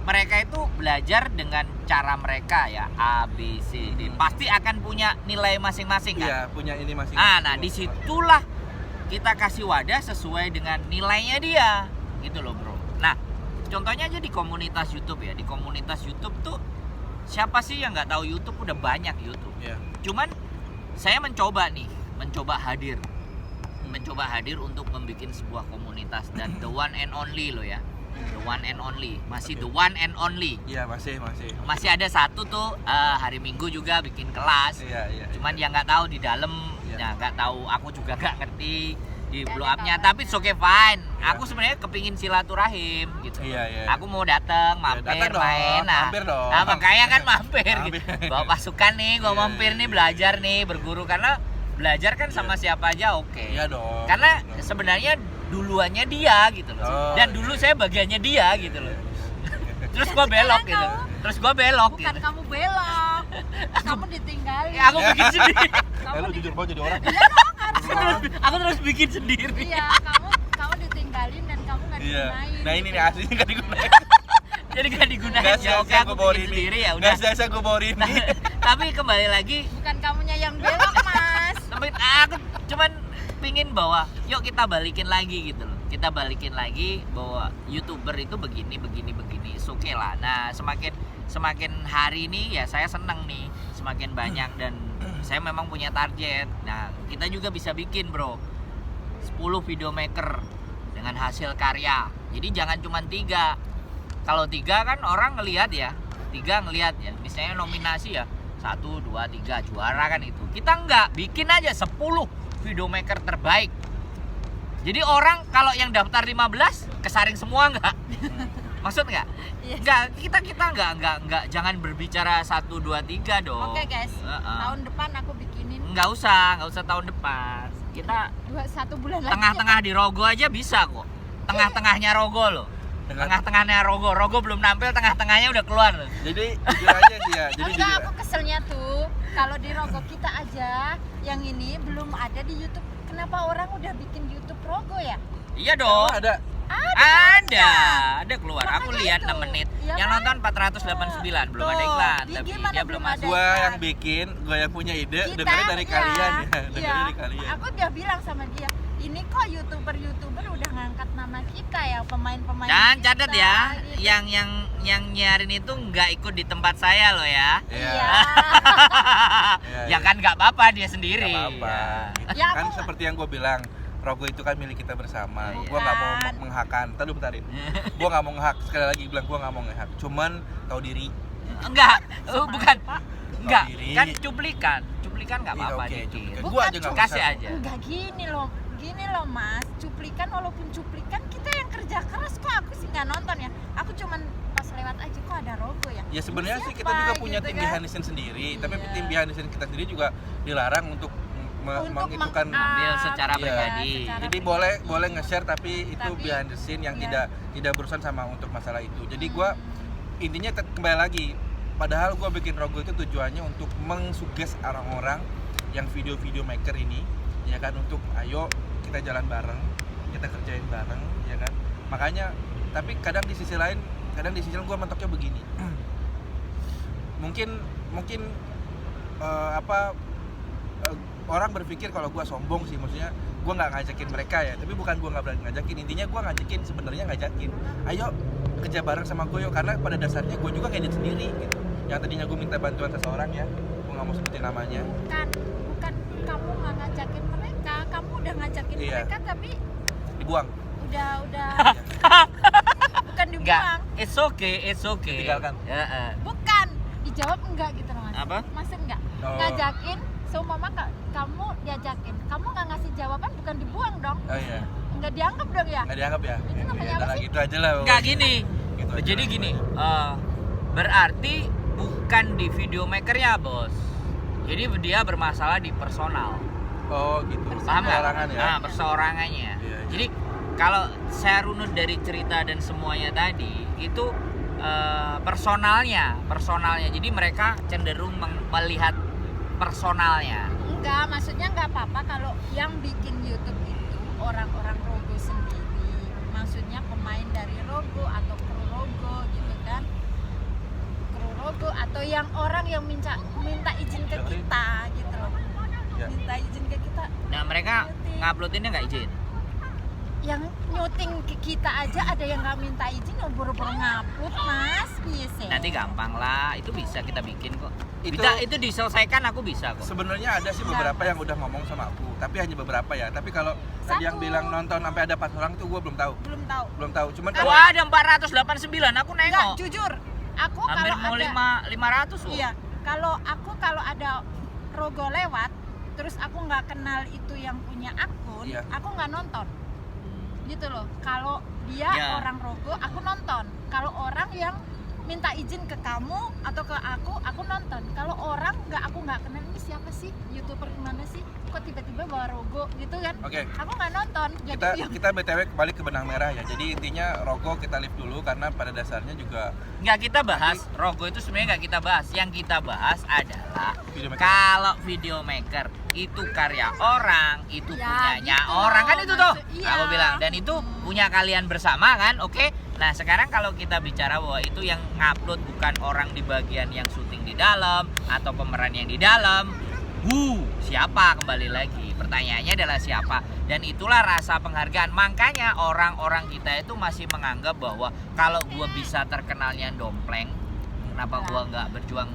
mereka itu belajar dengan cara mereka ya, A, B, C, D, pasti akan punya nilai masing-masing kan. Iya, punya ini masing-masing. Nah, disitulah kita kasih wadah sesuai dengan nilainya dia, gitu loh bro. Nah, contohnya aja di komunitas YouTube ya, di komunitas YouTube tuh siapa sih yang nggak tahu YouTube? Udah banyak YouTube. Iya. Cuman saya mencoba hadir untuk membuat sebuah komunitas dan the one and only loh ya, the one and only, masih the one and only. Iya, masih. Masih ada satu tuh hari Minggu juga bikin kelas. Iya. Cuman yang nggak tahu di dalam, Iya. ya nggak tahu, aku juga nggak ngerti di Nggak blow ada up-nya, kabarnya. tapi it's okay fine. Iya. Aku sebenarnya kepingin silaturahim gitu. Iya. Aku mau datang, mampir, datang dong, main. mampir dong. Nah, makanya kan mampir. Mampir. Gitu. Bawa pasukan nih, gua Iya, mampir nih, iya. belajar nih, berguru, karena belajar kan sama siapa aja oke. Iya dong. Karena Iya dong. sebenarnya duluannya dia gitu loh. Oh, Dan iya. dulu saya bagiannya dia gitu loh. Terus gua belok Sekarang gitu. kamu- Terus gua belok Bukan gitu. kamu belok. Kamu ditinggalin. Ya, aku bikin sendiri. Lu jujur banget jadi orang. Aku terus bikin sendiri. Iya, kamu ditinggalin dan kamu nggak Iya. digunain. Nah, ini gitu. nih aslinya enggak digunain. Jadi gak digunain Gas ya. Oke, aku bawa bikin ini. sendiri ya udah. Gas jasa gue bawa ini. Tapi kembali lagi, Bukan kamunya yang belok, Mas. tapi aku cuman pingin bahwa yuk kita balikin lagi gitu loh. kita balikin lagi bahwa YouTuber itu begini oke lah. Nah semakin hari ini ya saya seneng nih, semakin banyak dan saya memang punya target. Nah kita juga bisa bikin bro 10 video maker dengan hasil karya. Jadi jangan cuma 3. Kalau 3 kan orang ngelihat ya, misalnya nominasi ya 1, 2, 3 juara kan itu. Kita enggak, bikin aja 10 video maker terbaik. Jadi orang kalau yang daftar 15 kesaring semua enggak? Maksud enggak? Iya. Enggak, kita enggak jangan berbicara 1, 2, 3 dong. Oke guys, tahun depan aku bikinin Enggak usah tahun depan. Kita 1 bulan lagi. tengah-tengah di Rogo aja bisa kok. Tengah-tengahnya Rogo loh. Tengah-tengahnya Rogo belum nampil, tengah-tengahnya udah keluar loh. Jadi jujur aja sih ya. Jadi Enggak, jujur. aku keselnya tuh kalau di Rogo kita aja yang ini belum ada di YouTube. Kenapa orang udah bikin YouTube Rogo ya? Iya dong. Ada. Ada keluar. Aku Makanya lihat itu. 6 menit. Iya Yang kan? nonton 489, belum ada Tuh, iklan, dia tapi gimana dia belum belum ada? masuk. Gua Iklan. yang bikin, gua yang punya ide, Kita, dengerin dari iya, kalian ya. iya. Dengerin dari kalian. Aku udah bilang sama dia, ini kok YouTuber udah ngangkat nama kita ya, pemain-pemain Dan kita, catat ya, gitu. yang nyiarin itu nggak ikut di tempat saya loh ya. Iya. Iya. Iya, Ya iya. kan nggak apa-apa dia sendiri. Gak apa-apa. Ya, Kan aku- seperti yang gue bilang, Rogo itu kan milik kita bersama. Iya. Gue nggak mau Kan. menghakan. Tadi bentarin. Gue nggak mau ngehak. Sekali lagi bilang gue nggak mau ngehak. Cuman tahu diri. Enggak, bukan. Pak. Enggak, diri. kan cuplikan nggak Iya, apa-apa oke, dikit. cuplikan. Bukan Gua aja nggak Kasih usah. aja. Enggak gini loh mas, cuplikan walaupun cuplikan kita yang kerja keras kok aku sih nggak nonton ya. Aku cuman pas lewat aja kok ada Rogo ya. Ya sebenarnya sih Siapa kita juga punya gitu tim kan? behind the scene sendiri. Tapi Iya. tim behind the scene kita sendiri juga dilarang untuk Untuk mengitukan. Ambil secara iya, pribadi. secara Jadi pribadi. boleh nge-share tapi itu Tapi, behind the scene yang iya. tidak berurusan sama untuk masalah itu. Jadi gua intinya kembali lagi, padahal gue bikin Rogo itu tujuannya untuk mengsuges orang-orang yang video-video maker ini, ya kan, untuk ayo kita jalan bareng, kita kerjain bareng, ya kan. Makanya, tapi kadang di sisi lain gue mentoknya begini. mungkin orang berpikir kalau gue sombong sih, maksudnya gue nggak ngajakin mereka ya, tapi bukan gue nggak berani ngajakin, intinya gue ngajakin, sebenarnya ngajakin ayo kerja bareng sama gue yuk, karena pada dasarnya gue juga ngedit sendiri gitu. Yang tadinya gue minta bantuan seseorang ya, gue nggak mau sebutin namanya. bukan kamu nggak ngajakin mereka, kamu udah ngajakin Iya. mereka tapi Dibuang. udah bukan Enggak, dibuang, it's okay. Ditinggalkan. Ya, bukan dijawab enggak gitu loh mas. Apa? Maksud enggak Oh. ngajakin, seumpama kamu diajakin, kamu nggak ngasih jawaban bukan dibuang dong, Oh iya, nggak dianggap dong ya. nggak dianggap ya. Itu namanya Ya, apa udah sih? gitu aja lah. Enggak pokoknya. gini. Gitu aja Jadi lah. gini, berarti bukan di video makernya bos. Jadi dia bermasalah di personal. Oh gitu. Paham nggak? Perorangan ya. Nah, perseorangannya. Iya, iya. Jadi kalau saya runut dari cerita dan semuanya tadi itu personalnya. Jadi mereka cenderung melihat personalnya. Enggak, maksudnya nggak apa-apa kalau yang bikin YouTube itu orang-orang Rogo sendiri. Maksudnya pemain dari Rogo atau kru Rogo gitu kan. Kru Rogo atau yang orang yang minta izin ke kita gitu loh. Ya. Minta izin ke kita. Nah mereka nguploadinnya nggak izin. Yang nyuting ke kita aja ada yang nggak minta izin, yang buru-buru ngupload mas, biasa. Nanti gampang lah, itu bisa kita bikin kok. Itu- Itu diselesaikan, aku bisa kok. Sebenarnya ada sih beberapa yang udah ngomong sama aku, tapi hanya beberapa ya. Tapi kalau tadi yang Satu. bilang nonton sampai ada 4 orang tuh gue belum tahu. Belum tahu. Cuman Kalau- kalau Wah ada 489, aku Enggak, nengok. jujur. Aku Hampir kalau mau ada 500 loh. Iya, kalau ada Rogo lewat, terus aku nggak kenal itu yang punya akun, Iya. aku nggak nonton. Gitu loh. Kalau dia Ya. orang Rogo, aku nonton. Kalau orang yang minta izin ke kamu atau ke aku nonton. Kalau orang aku nggak kenal, ini siapa sih, YouTuber gimana sih, kok tiba-tiba bawa Rogo gitu kan. Oke. Aku nggak nonton. Jadi kita BTW kembali ke benang merah ya. Jadi intinya Rogo kita live dulu karena pada dasarnya juga Nggak kita bahas, Rogo itu sebenarnya nggak kita bahas. Yang kita bahas adalah video maker. kalau video maker itu karya orang, itu Ya, punyanya gitu orang kan loh, itu tuh. iya. Aku bilang dan itu punya kalian bersama kan, oke? Nah sekarang kalau kita bicara bahwa itu yang ngupload bukan orang di bagian yang syuting di dalam atau pemeran yang di dalam, Siapa? Kembali lagi pertanyaannya adalah siapa, dan itulah rasa penghargaan. Makanya orang-orang kita itu masih menganggap bahwa kalau gua bisa terkenalnya dompleng, kenapa gua nggak berjuang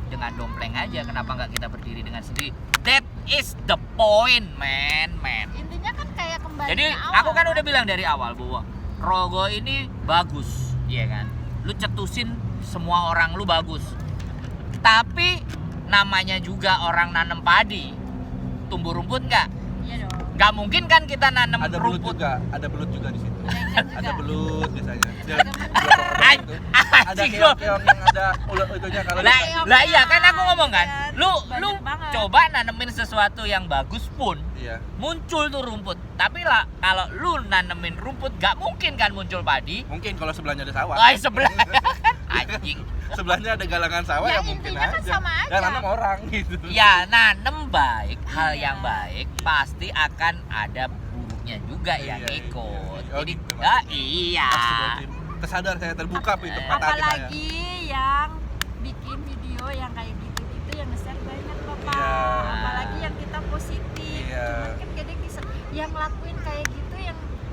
dengan dompleng aja, kenapa nggak kita berdiri dengan sendiri. That is the point, man. Intinya kan kayak kembali Jadi ke awal, aku kan udah bilang dari awal bahwa Rogo ini bagus, iya kan? Lu cetusin semua orang lu bagus. Tapi namanya juga orang nanam padi, tumbuh rumput nggak? Iya dong. Nggak mungkin kan kita nanam Ada belut rumput. juga, ada belut juga di situ. Ada juga. Ada belut biasanya. Ada Anjing gua. keong yang ada ulet itunya kalau Lah, kita- lah iya kan aku ngomong kan, lu Banyak banget. coba nanemin sesuatu yang bagus pun Iya. muncul tuh rumput. Tapi lah kalau lu nanemin rumput nggak mungkin kan muncul padi. Mungkin kalau sebelahnya ada sawah. Wah, sebelah anjing. Sebelahnya ada galangan sawah Ya, ya mungkin intinya kan aja. sama aja. Dan nanam orang gitu. Ya nanem baik, hal Iya. yang baik pasti akan ada buruknya juga yang Iya, ikut. iya. Oh, Jadi gitu, iya. Astagfirullahaladzim. Tersadar saya terbuka pintu mata hati saya. Apalagi yang bikin video yang kayak gitu-gitu yang nge-share banyak Bapak. Iya. Apalagi yang kita positif. Iya. Cuman kan kadang yang lakuin kayak gitu,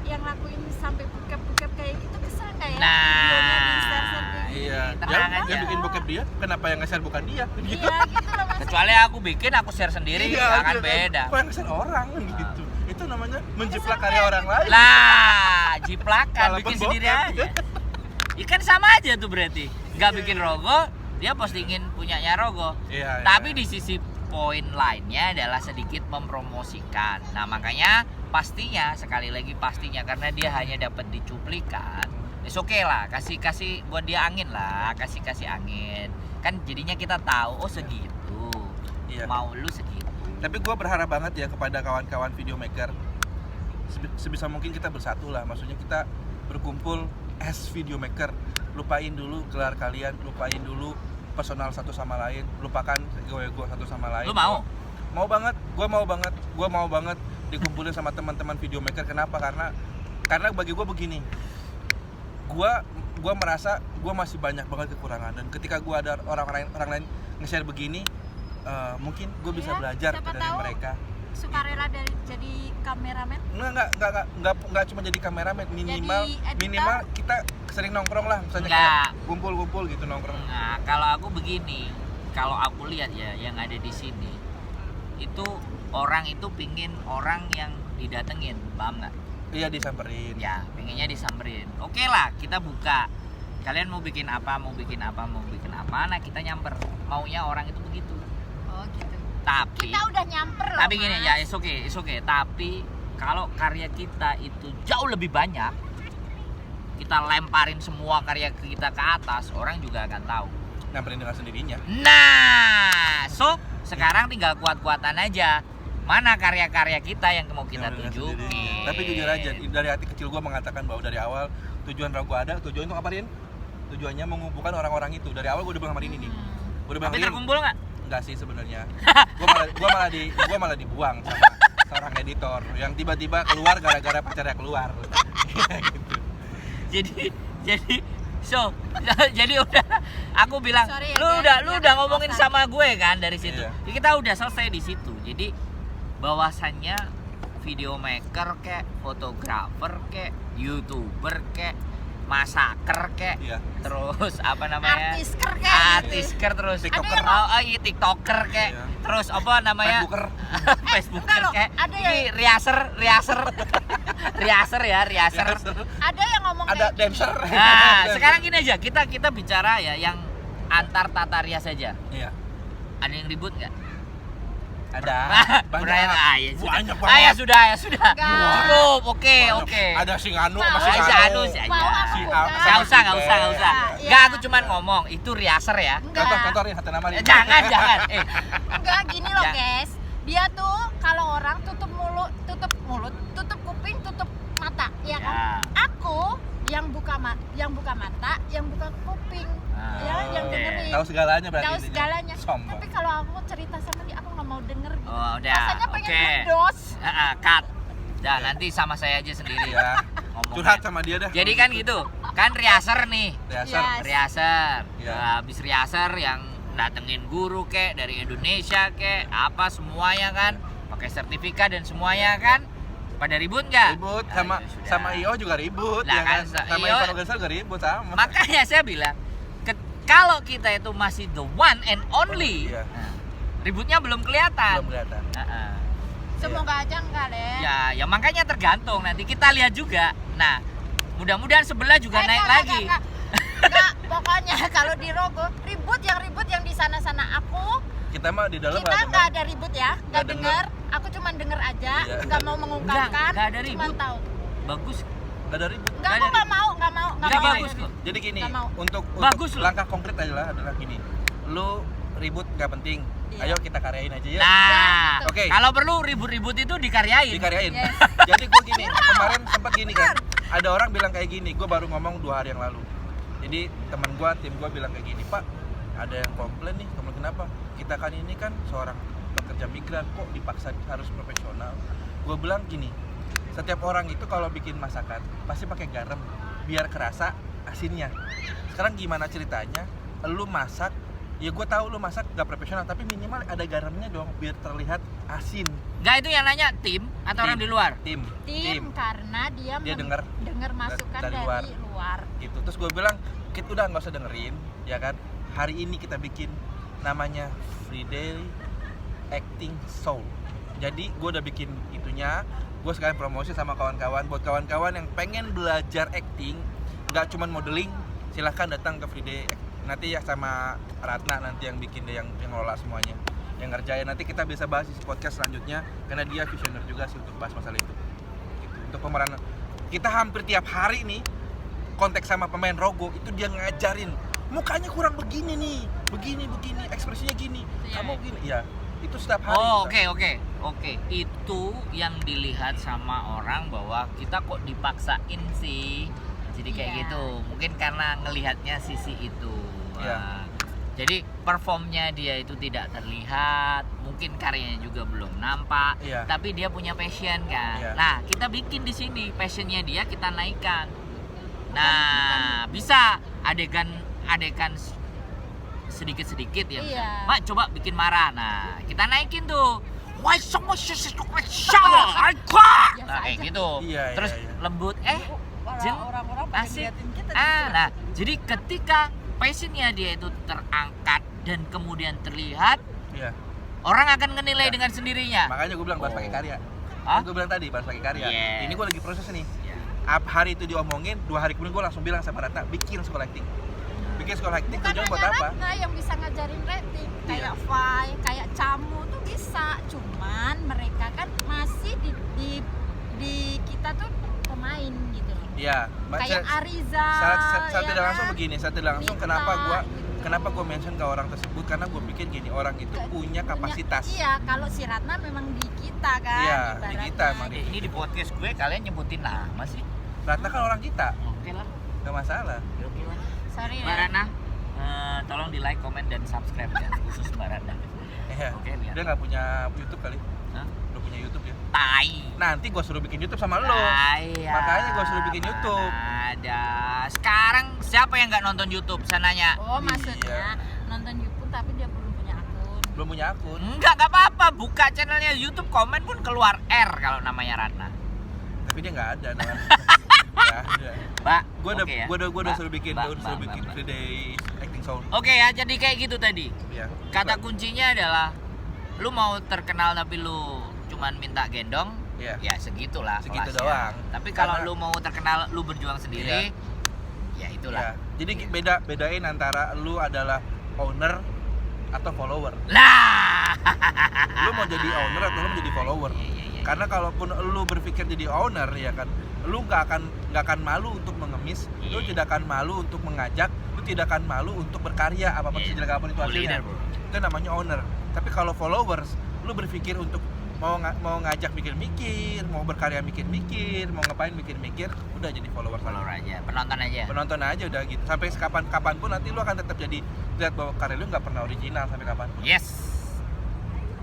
yang lakuin sampai bokep-bokep kayak gitu kesel nggak ya? Videonya di-share-share kayak gitu. Iya. Tenang Yang aja. bikin bokep dia, kenapa yang nge-share bukan dia? Gitu. Iya gitu loh Mas. Kecuali aku bikin, aku share sendiri, Iya, akan gitu. beda. Kok yang nge-share orang gitu. Itu namanya menjiplak karya orang lain. Lah, jiplakan Walaupun bikin sendiri bokep. aja. Ikan sama aja tuh berarti. Nggak bikin Rogo, dia postingin punyanya Rogo. Iya, Tapi iya. di sisi poin lainnya adalah sedikit mempromosikan. Nah, makanya pastinya, sekali lagi pastinya, karena dia hanya dapat dicuplikan. Oke lah, kasih buat dia angin lah, kasih angin. Kan jadinya kita tahu, oh segitu. Iya. Mau lu segitu. Tapi gue berharap banget ya kepada kawan-kawan videomaker, sebisa mungkin kita bersatu lah. Maksudnya kita berkumpul as videomaker, lupain dulu gelar kalian, lupain dulu personal satu sama lain, lupakan ego satu sama lain. Lu mau? Mau banget, gue mau banget dikumpulin sama teman-teman videomaker. Kenapa? Karena bagi gue begini, gue merasa gue masih banyak banget kekurangan, dan ketika gue ada orang lain nge-share begini, mungkin gue bisa Iya, belajar siapa dari tahu mereka. Sukarela dari jadi kameramen. Nggak cuma jadi kameramen, minimal editor? kita sering nongkrong lah, misalnya Nggak. kayak kumpul gitu nongkrong. Nah, kalau aku begini, kalau aku lihat ya yang ada di sini itu orang itu pingin orang yang didatengin, paham nggak? Iya, disamperin. Ya, pengennya disamperin. Oke lah, kita buka. Kalian mau bikin apa? Nah, kita nyamper. Maunya orang itu begitu. Oh gitu. Tapi Kita udah nyamper loh. tapi gini Mas. ya, it's okay. Tapi kalau karya kita itu jauh lebih banyak, kita lemparin semua karya kita ke atas, orang juga akan tahu. Nyamperin dengan sendirinya. Nah, so sekarang tinggal kuat-kuatan aja. Mana karya-karya kita yang mau kita Nyamperin dengan tunjukin. sendiri. Tapi jujur aja, dari hati kecil gue mengatakan bahwa dari awal tujuan Rogo ada, tujuan untuk apa, Rin? Tujuannya mengumpulkan orang-orang itu. Dari awal gue udah bilang sama Rin ini. Gue udah bilang, Tapi Rin, terkumpul nggak? enggak sih sebenarnya. Gue malah dibuang sama seorang editor yang tiba-tiba keluar gara-gara pacarnya keluar. Gitu. Jadi so jadi udah aku bilang Sorry ya, lu guys, udah ya, ngomongin bosan. sama gue kan dari situ. Iya. Ya, kita udah selesai di situ. Jadi bahwasannya videomaker kek, fotografer kek, YouTuber kek, masaker kek, Iya. terus apa namanya? Artisker kayak Artisker terus TikToker. iya TikToker kek. Iya. Terus apa namanya? Facebooker. Facebooker Enggak loh, kek. ada yang- Ini riaser. riaser. ada yang ngomong Ada kayak dancer. Nah, sekarang gini aja, kita bicara ya yang antar tata rias saja. Iya. Ada yang ribut nggak? Ada. Banyak. Ya sudah. Banyak Ya banget. sudah. Enggak. Cukup. Oke. Ada si Nganu Mau. sama si Si Nganu. Anu, si Mau aja. aku Si buka. A- Nggak usah. Iya. Nggak, aku cuman ngomong itu riaser ya. Enggak. Contohin satu nama Rin. Jangan. Enggak gini loh Ya. guys. Dia tuh kalau orang tutup mulut, tutup kuping, tutup mata, ya kan? Ya. Aku yang buka mata, yang buka kuping, Ah, ya, yang oke. dengerin. Tahu segalanya berarti. Tahu intinya. segalanya. Sombong. Tapi kalau aku cerita sama dia, aku nggak mau denger gitu. Oh, udah. Rasanya pengen Oke. ngedos. Cut. Nah, nanti sama saya aja sendiri Iya. ngomongnya. Curhat sama dia dah. Jadi kan gitu. Kan riaser nih. Dasar. Yes. Riaser. Iya. Nah, habis riaser yang datengin guru kek dari Indonesia kek, apa semuanya kan, pakai sertifikat dan semuanya kan, pada ribut nggak? Ribut Nah, sama itu sudah. sama IO juga ribut Lah ya kan, kan. Sama IO Ivan Organisasi juga ribut sama. Makanya saya bilang, kalau kita itu masih the one and only, Iya. nah, ributnya belum kelihatan. Belum kelihatan. Heeh. Semoga aja enggak deh. Ya makanya tergantung, nanti kita lihat juga. Nah, mudah-mudahan sebelah juga naik lagi. Enggak, pokoknya kalau di Rogo ribut yang di sana-sana. Aku Kita mah di dalam kita nggak ada ribut ya, nggak Nggak dengar. Aku cuma denger aja, Iya. nggak mau mengungkapkan. Nggak ada Cuma ribut. tahu. Bagus. Nggak ada ribut. Nggak, aku nggak mau. Nggak bagus kok. Jadi gini, Nggak mau. untuk Bagus loh. langkah konkret adalah gini. Lu ribut nggak penting. Iya. Ayo kita karyain aja ya. Nah, gitu. Oke. kalau perlu ribut-ribut itu dikaryain. Dikaryain. Yes. Jadi gue gini, kemarin sempat gini kan. Ada orang bilang kayak gini, gue baru ngomong 2 hari yang lalu. Jadi teman gue, tim gue bilang kayak gini, Pak, ada yang komplain nih, komplain kenapa? Kita kan ini kan seorang pekerja migran, kok dipaksa harus profesional? Gue bilang gini, setiap orang itu kalau bikin masakan pasti pakai garam biar kerasa asinnya. Sekarang gimana ceritanya? Lu masak, ya gue tahu lu masak gak profesional, tapi minimal ada garamnya dong biar terlihat asin. Nggak, itu yang nanya tim atau orang Tim. di luar? Tim. Karena dia dengar masukan dari dari luar. luar. Gitu. Terus gue bilang, kita udah nggak usah dengerin, ya kan? Hari ini kita bikin namanya Friday Acting Show. Jadi gue udah bikin itunya, gue sekalian promosi sama kawan-kawan. Buat kawan-kawan yang pengen belajar acting, nggak cuman modeling, silahkan datang ke Friday. Nanti ya sama Ratna nanti yang bikin deh, yang ngelola semuanya, yang ngerjain. Nanti kita bisa bahas di podcast selanjutnya, karena dia visioner juga sih untuk bahas masalah itu. Gitu. Untuk pemeran, kita hampir tiap hari nih konteks sama pemain Rogo itu dia ngajarin, mukanya kurang begini nih, begini, ekspresinya gini, Iya. kamu gini, ya itu setiap hari. Oh, kita. oke. Itu yang dilihat sama orang bahwa kita kok dipaksain sih. Jadi kayak Iya. gitu. Mungkin karena ngelihatnya sisi itu. Iya. Nah, jadi performnya dia itu tidak terlihat, mungkin karyanya juga belum nampak, Iya. tapi dia punya passion kan. Iya. Nah, kita bikin di sini passionnya dia kita naikkan. Nah, bisa adegan sedikit-sedikit ya. Iya. Mak coba bikin marah. Nah, kita naikin tuh. Why so much Biasa Nah, kayak aja. gitu. Iya, Terus iya. lembut Malah Jeng, orang-orang pada asik. ngeliatin kita. Nah, jadi ketika passionnya dia itu terangkat dan kemudian terlihat, Iya. orang akan menilai Iya. dengan sendirinya. Makanya gue bilang bahas Oh. pakai karya. Hah? Gue bilang tadi bahas pakai karya. Yes. Ini gue lagi proses nih. Ya. Hari itu diomongin, 2 hari kemudian gue langsung bilang sama Ratna, bikin sekolah acting. Bikin sekolah acting Bukan tujuan buat hanya apa? Ratna yang bisa ngajarin rating, Iya. kayak Fai, kayak Camu tuh bisa. Cuman mereka kan masih di kita tuh pemain gitu loh. Iya. Kayak Ariza. Saat ya tidak langsung kan? begini, saat tidak langsung Nita, kenapa gue mention ke orang tersebut, karena gue pikir gini, orang itu punya kapasitas. Iya, kalau si Ratna memang di kita kan. Iya, di ibaratnya. kita emang. Ini di podcast gue kalian nyebutin nama sih. Ratna kan orang kita, Oke lah. gak masalah. Oke lah. Sorry Mbak ya. Rana, tolong di like, comment, dan subscribe ya, khusus Mbak Rana. Iya. Oke, lihat. Dia nggak punya YouTube kali, Hah? belum punya YouTube ya. Tai. Nanti gue suruh bikin YouTube sama lo. Iya. Makanya gua suruh bikin YouTube. Ada. Sekarang siapa yang nggak nonton YouTube? Saya nanya. Oh, Iya. maksudnya nonton YouTube tapi dia belum punya akun. Belum punya akun. Enggak apa-apa. Buka channelnya YouTube, komen pun keluar R kalau namanya Ratna. Tapi dia nggak ada namanya. Nggak ada. Mbak, Gue udah, oke ya. gue udah Mbak, suruh bikin, Mbak, gue udah suruh Mbak, bikin Mbak. Friday Acting Show. Oke ya, jadi kayak gitu tadi. Iya. Kata kuncinya adalah lu mau terkenal tapi lu cuman minta gendong, Iya. ya segitulah Segitu kelasnya. doang. Tapi kalau Karena- lu mau terkenal lu berjuang sendiri, ya itulah. Iya. Jadi bedain antara lu adalah owner atau follower. Lah. Lu mau jadi owner atau lu mau jadi follower. Iya, iya, iya. Karena kalaupun lu berpikir jadi owner, ya kan, lu nggak akan malu untuk mengemis, lu Iya. tidak akan malu untuk mengajak, lu tidak akan malu untuk berkarya apapun Iya. sejelek apapun itu hasilnya. Leader, bro. Itu namanya owner. Tapi kalau followers, lu berpikir untuk mau ngajak mikir-mikir, mau berkarya mikir-mikir, mau ngapain mikir-mikir, udah jadi follower Follower aja, penonton aja. penonton aja udah gitu. Sampai kapan pun nanti lu akan tetap jadi lihat bahwa karya lu nggak pernah original sampai kapan. Yes.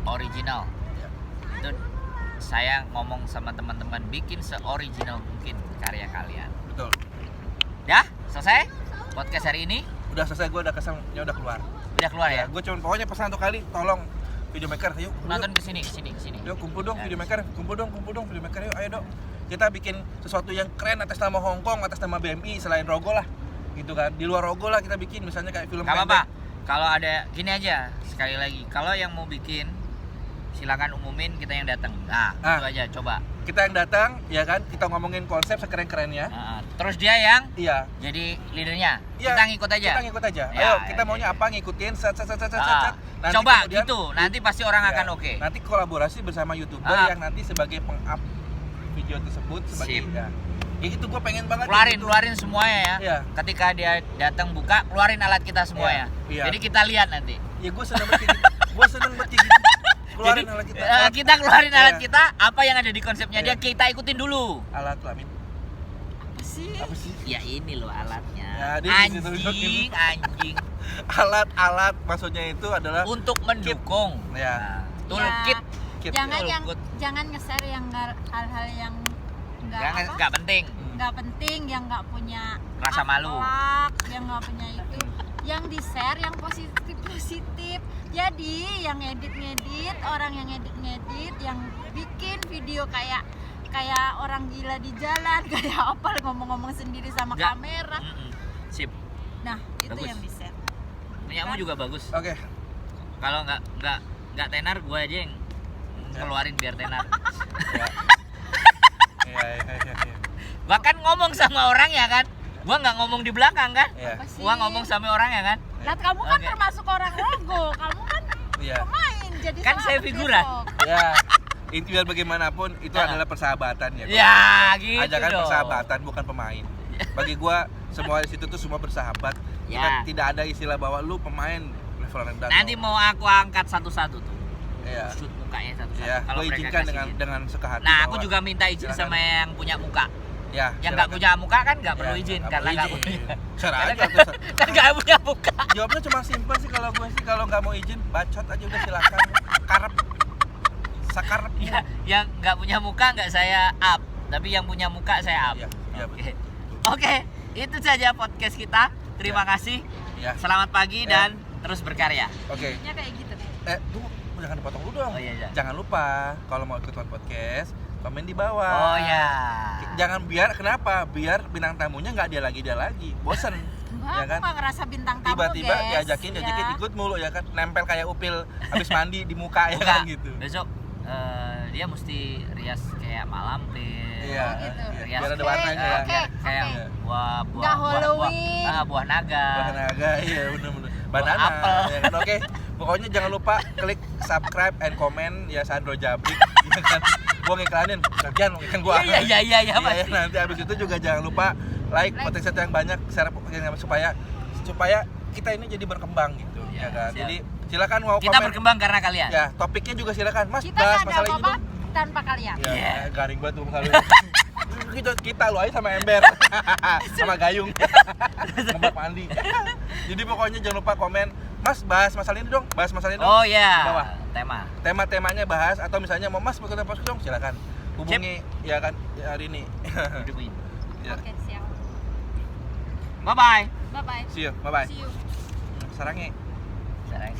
Original. Ya. Itu saya ngomong sama teman-teman, bikin se-original mungkin karya kalian. Betul. Dah, selesai podcast hari ini. Udah selesai, gue udah keselnya udah keluar. Udah dia keluar ya. Gue cuma pokoknya pesan satu kali, tolong videomaker, yuk Nonton ke sini. yuk kumpul dong Ya. videomaker, videomaker, yuk ayo dong. Kita bikin sesuatu yang keren atas nama Hong Kong, atas nama BMI selain Rogo lah. Gitu kan. Di luar Rogo lah kita bikin misalnya kayak film Gak pendek. apa-apa. Kalau ada gini aja sekali lagi. Kalau yang mau bikin silakan umumin, kita yang datang. Nah, itu aja coba. Kita yang datang ya kan, kita ngomongin konsep sekeren-kerennya. Terus dia yang Iya. jadi leadernya. Iya, Kita ngikut aja. Kita ngikut aja. Ya, Ayo, ya, kita maunya ya. apa ngikutin set. Nanti Coba kemudian- gitu. Nanti pasti orang Ya, akan oke. Nanti kolaborasi bersama YouTuber yang nanti sebagai peng-up video tersebut sebagai Sip. ya. Ya gitu gue pengen banget Keluarin, gitu. keluarin semuanya ya. Iya. Ketika dia datang buka, keluarin alat kita semuanya. Iya. Jadi kita lihat nanti. Ya gue seneng banget kayak gitu. Gue seneng banget kayak gitu. Keluarin Jadi, alat kita. kita keluarin alat Iya. kita, apa yang ada di konsepnya Iya. dia kita ikutin dulu. Alat kelamin. Apa sih? Apa sih? Ya ini loh alatnya. Ya, dia di situ Anjing, tunjukin. anjing. Alat maksudnya itu adalah Untuk mendukung. Ya. Nah, toolkit. kit. Jangan ya. yang jangan nge-share yang hal-hal yang Jangan nggak penting. nggak penting, yang nggak punya Rasa malu. akhlak, yang nggak punya itu, yang di share yang positif. Jadi yang ngedit orang yang ngedit yang bikin video kayak orang gila di jalan, kayak apa ngomong-ngomong sendiri sama Nggak. kamera. Sip. Nah itu Bagus. yang di share. Punyamu juga bagus. Oke. Kalau nggak tenar, gue aja yang keluarin biar tenar. Iya. Bahkan ngomong sama orang ya kan. Gua nggak ngomong di belakang kan. Iya. Apa sih? Gua ngomong sama orang ya kan. Lihat kamu kan Oke. termasuk orang Rogo, kamu kan Iya. pemain jadi Kan saya sahabat figuran. besok. Ya. Itu biar bagaimanapun itu Nah. adalah persahabatan ya. Ya gitu Ajakan dong. persahabatan bukan pemain. Bagi gua semua di situ tuh semua bersahabat. Kita Ya. tidak ada istilah bahwa lu pemain level rendah. Nanti mau aku angkat satu-satu tuh. Iya. Shoot mukanya satu-satu. Ya, Kalau gue mereka izinkan kasih dengan izin. dengan sekehati. Nah, aku bahwa- juga minta izin Silakan. sama yang punya muka. Ya, Yang nggak punya muka kan nggak perlu Ya, izin nggak karena perlu nggak izin. punya. Share Karena aja nggak- tuh. kan nggak punya muka. Jawabnya cuma simpel sih kalau gue sih, kalau nggak mau izin bacot aja udah silakan. Karep. Sakarep. Ya, yang nggak punya muka nggak saya up, tapi yang punya muka saya up. Iya, iya, Oke. betul. Oke, itu saja podcast kita. Terima kasih. Ya. Selamat pagi Ya. dan terus berkarya. Oke. Nya kayak gitu. Tunggu, jangan dipotong dulu dong. Oh, iya. Jangan lupa kalau mau ikutan podcast, komen di bawah. Oh ya. Jangan kenapa? Biar bintang tamunya nggak dia lagi. Bosen. Enggak, Ya aku kan? nggak ngerasa bintang tamu, Tiba-tiba guys. diajakin Ya. ikut mulu ya kan. Nempel kayak upil habis mandi di muka ya Enggak. kan gitu. Besok dia mesti rias kayak malam Iya. Oh, gitu. Iya, biar ada warnanya ya. Oke. kayak Oke. buah Nggak Halloween. buah naga. Buah naga, iya bener-bener. Banana, apel. ya kan? Oke. Pokoknya jangan lupa klik subscribe and comment ya Sandro Jabrik, ya kan? Gua ngiklanin, kerjaan lo ikan gua. Iya, Iya, pasti. nanti abis itu juga jangan lupa like podcast yang banyak, share supaya kita ini jadi berkembang gitu, Iya, ya kan? siap. Jadi silakan mau Kita komen. berkembang karena kalian. Ya, topiknya juga silakan. Mas, Kita bahas nggak ada masalah ini apa-apa dong. tanpa kalian. Ya, Iya. garing banget tuh masalah ini. kita lu aja sama ember sama gayung ngebak mandi. Jadi pokoknya jangan lupa komen, Mas bahas masalah ini dong, Oh Di ya, bawah. tema. Tema-temanya bahas atau misalnya mau Mas ikutan podcast dong, silakan hubungi ya kan ya, hari ini. Hidupin. Ya. Oke, siap. Bye bye. Bye bye. See you, bye bye. See you. Sarangi. Sarang.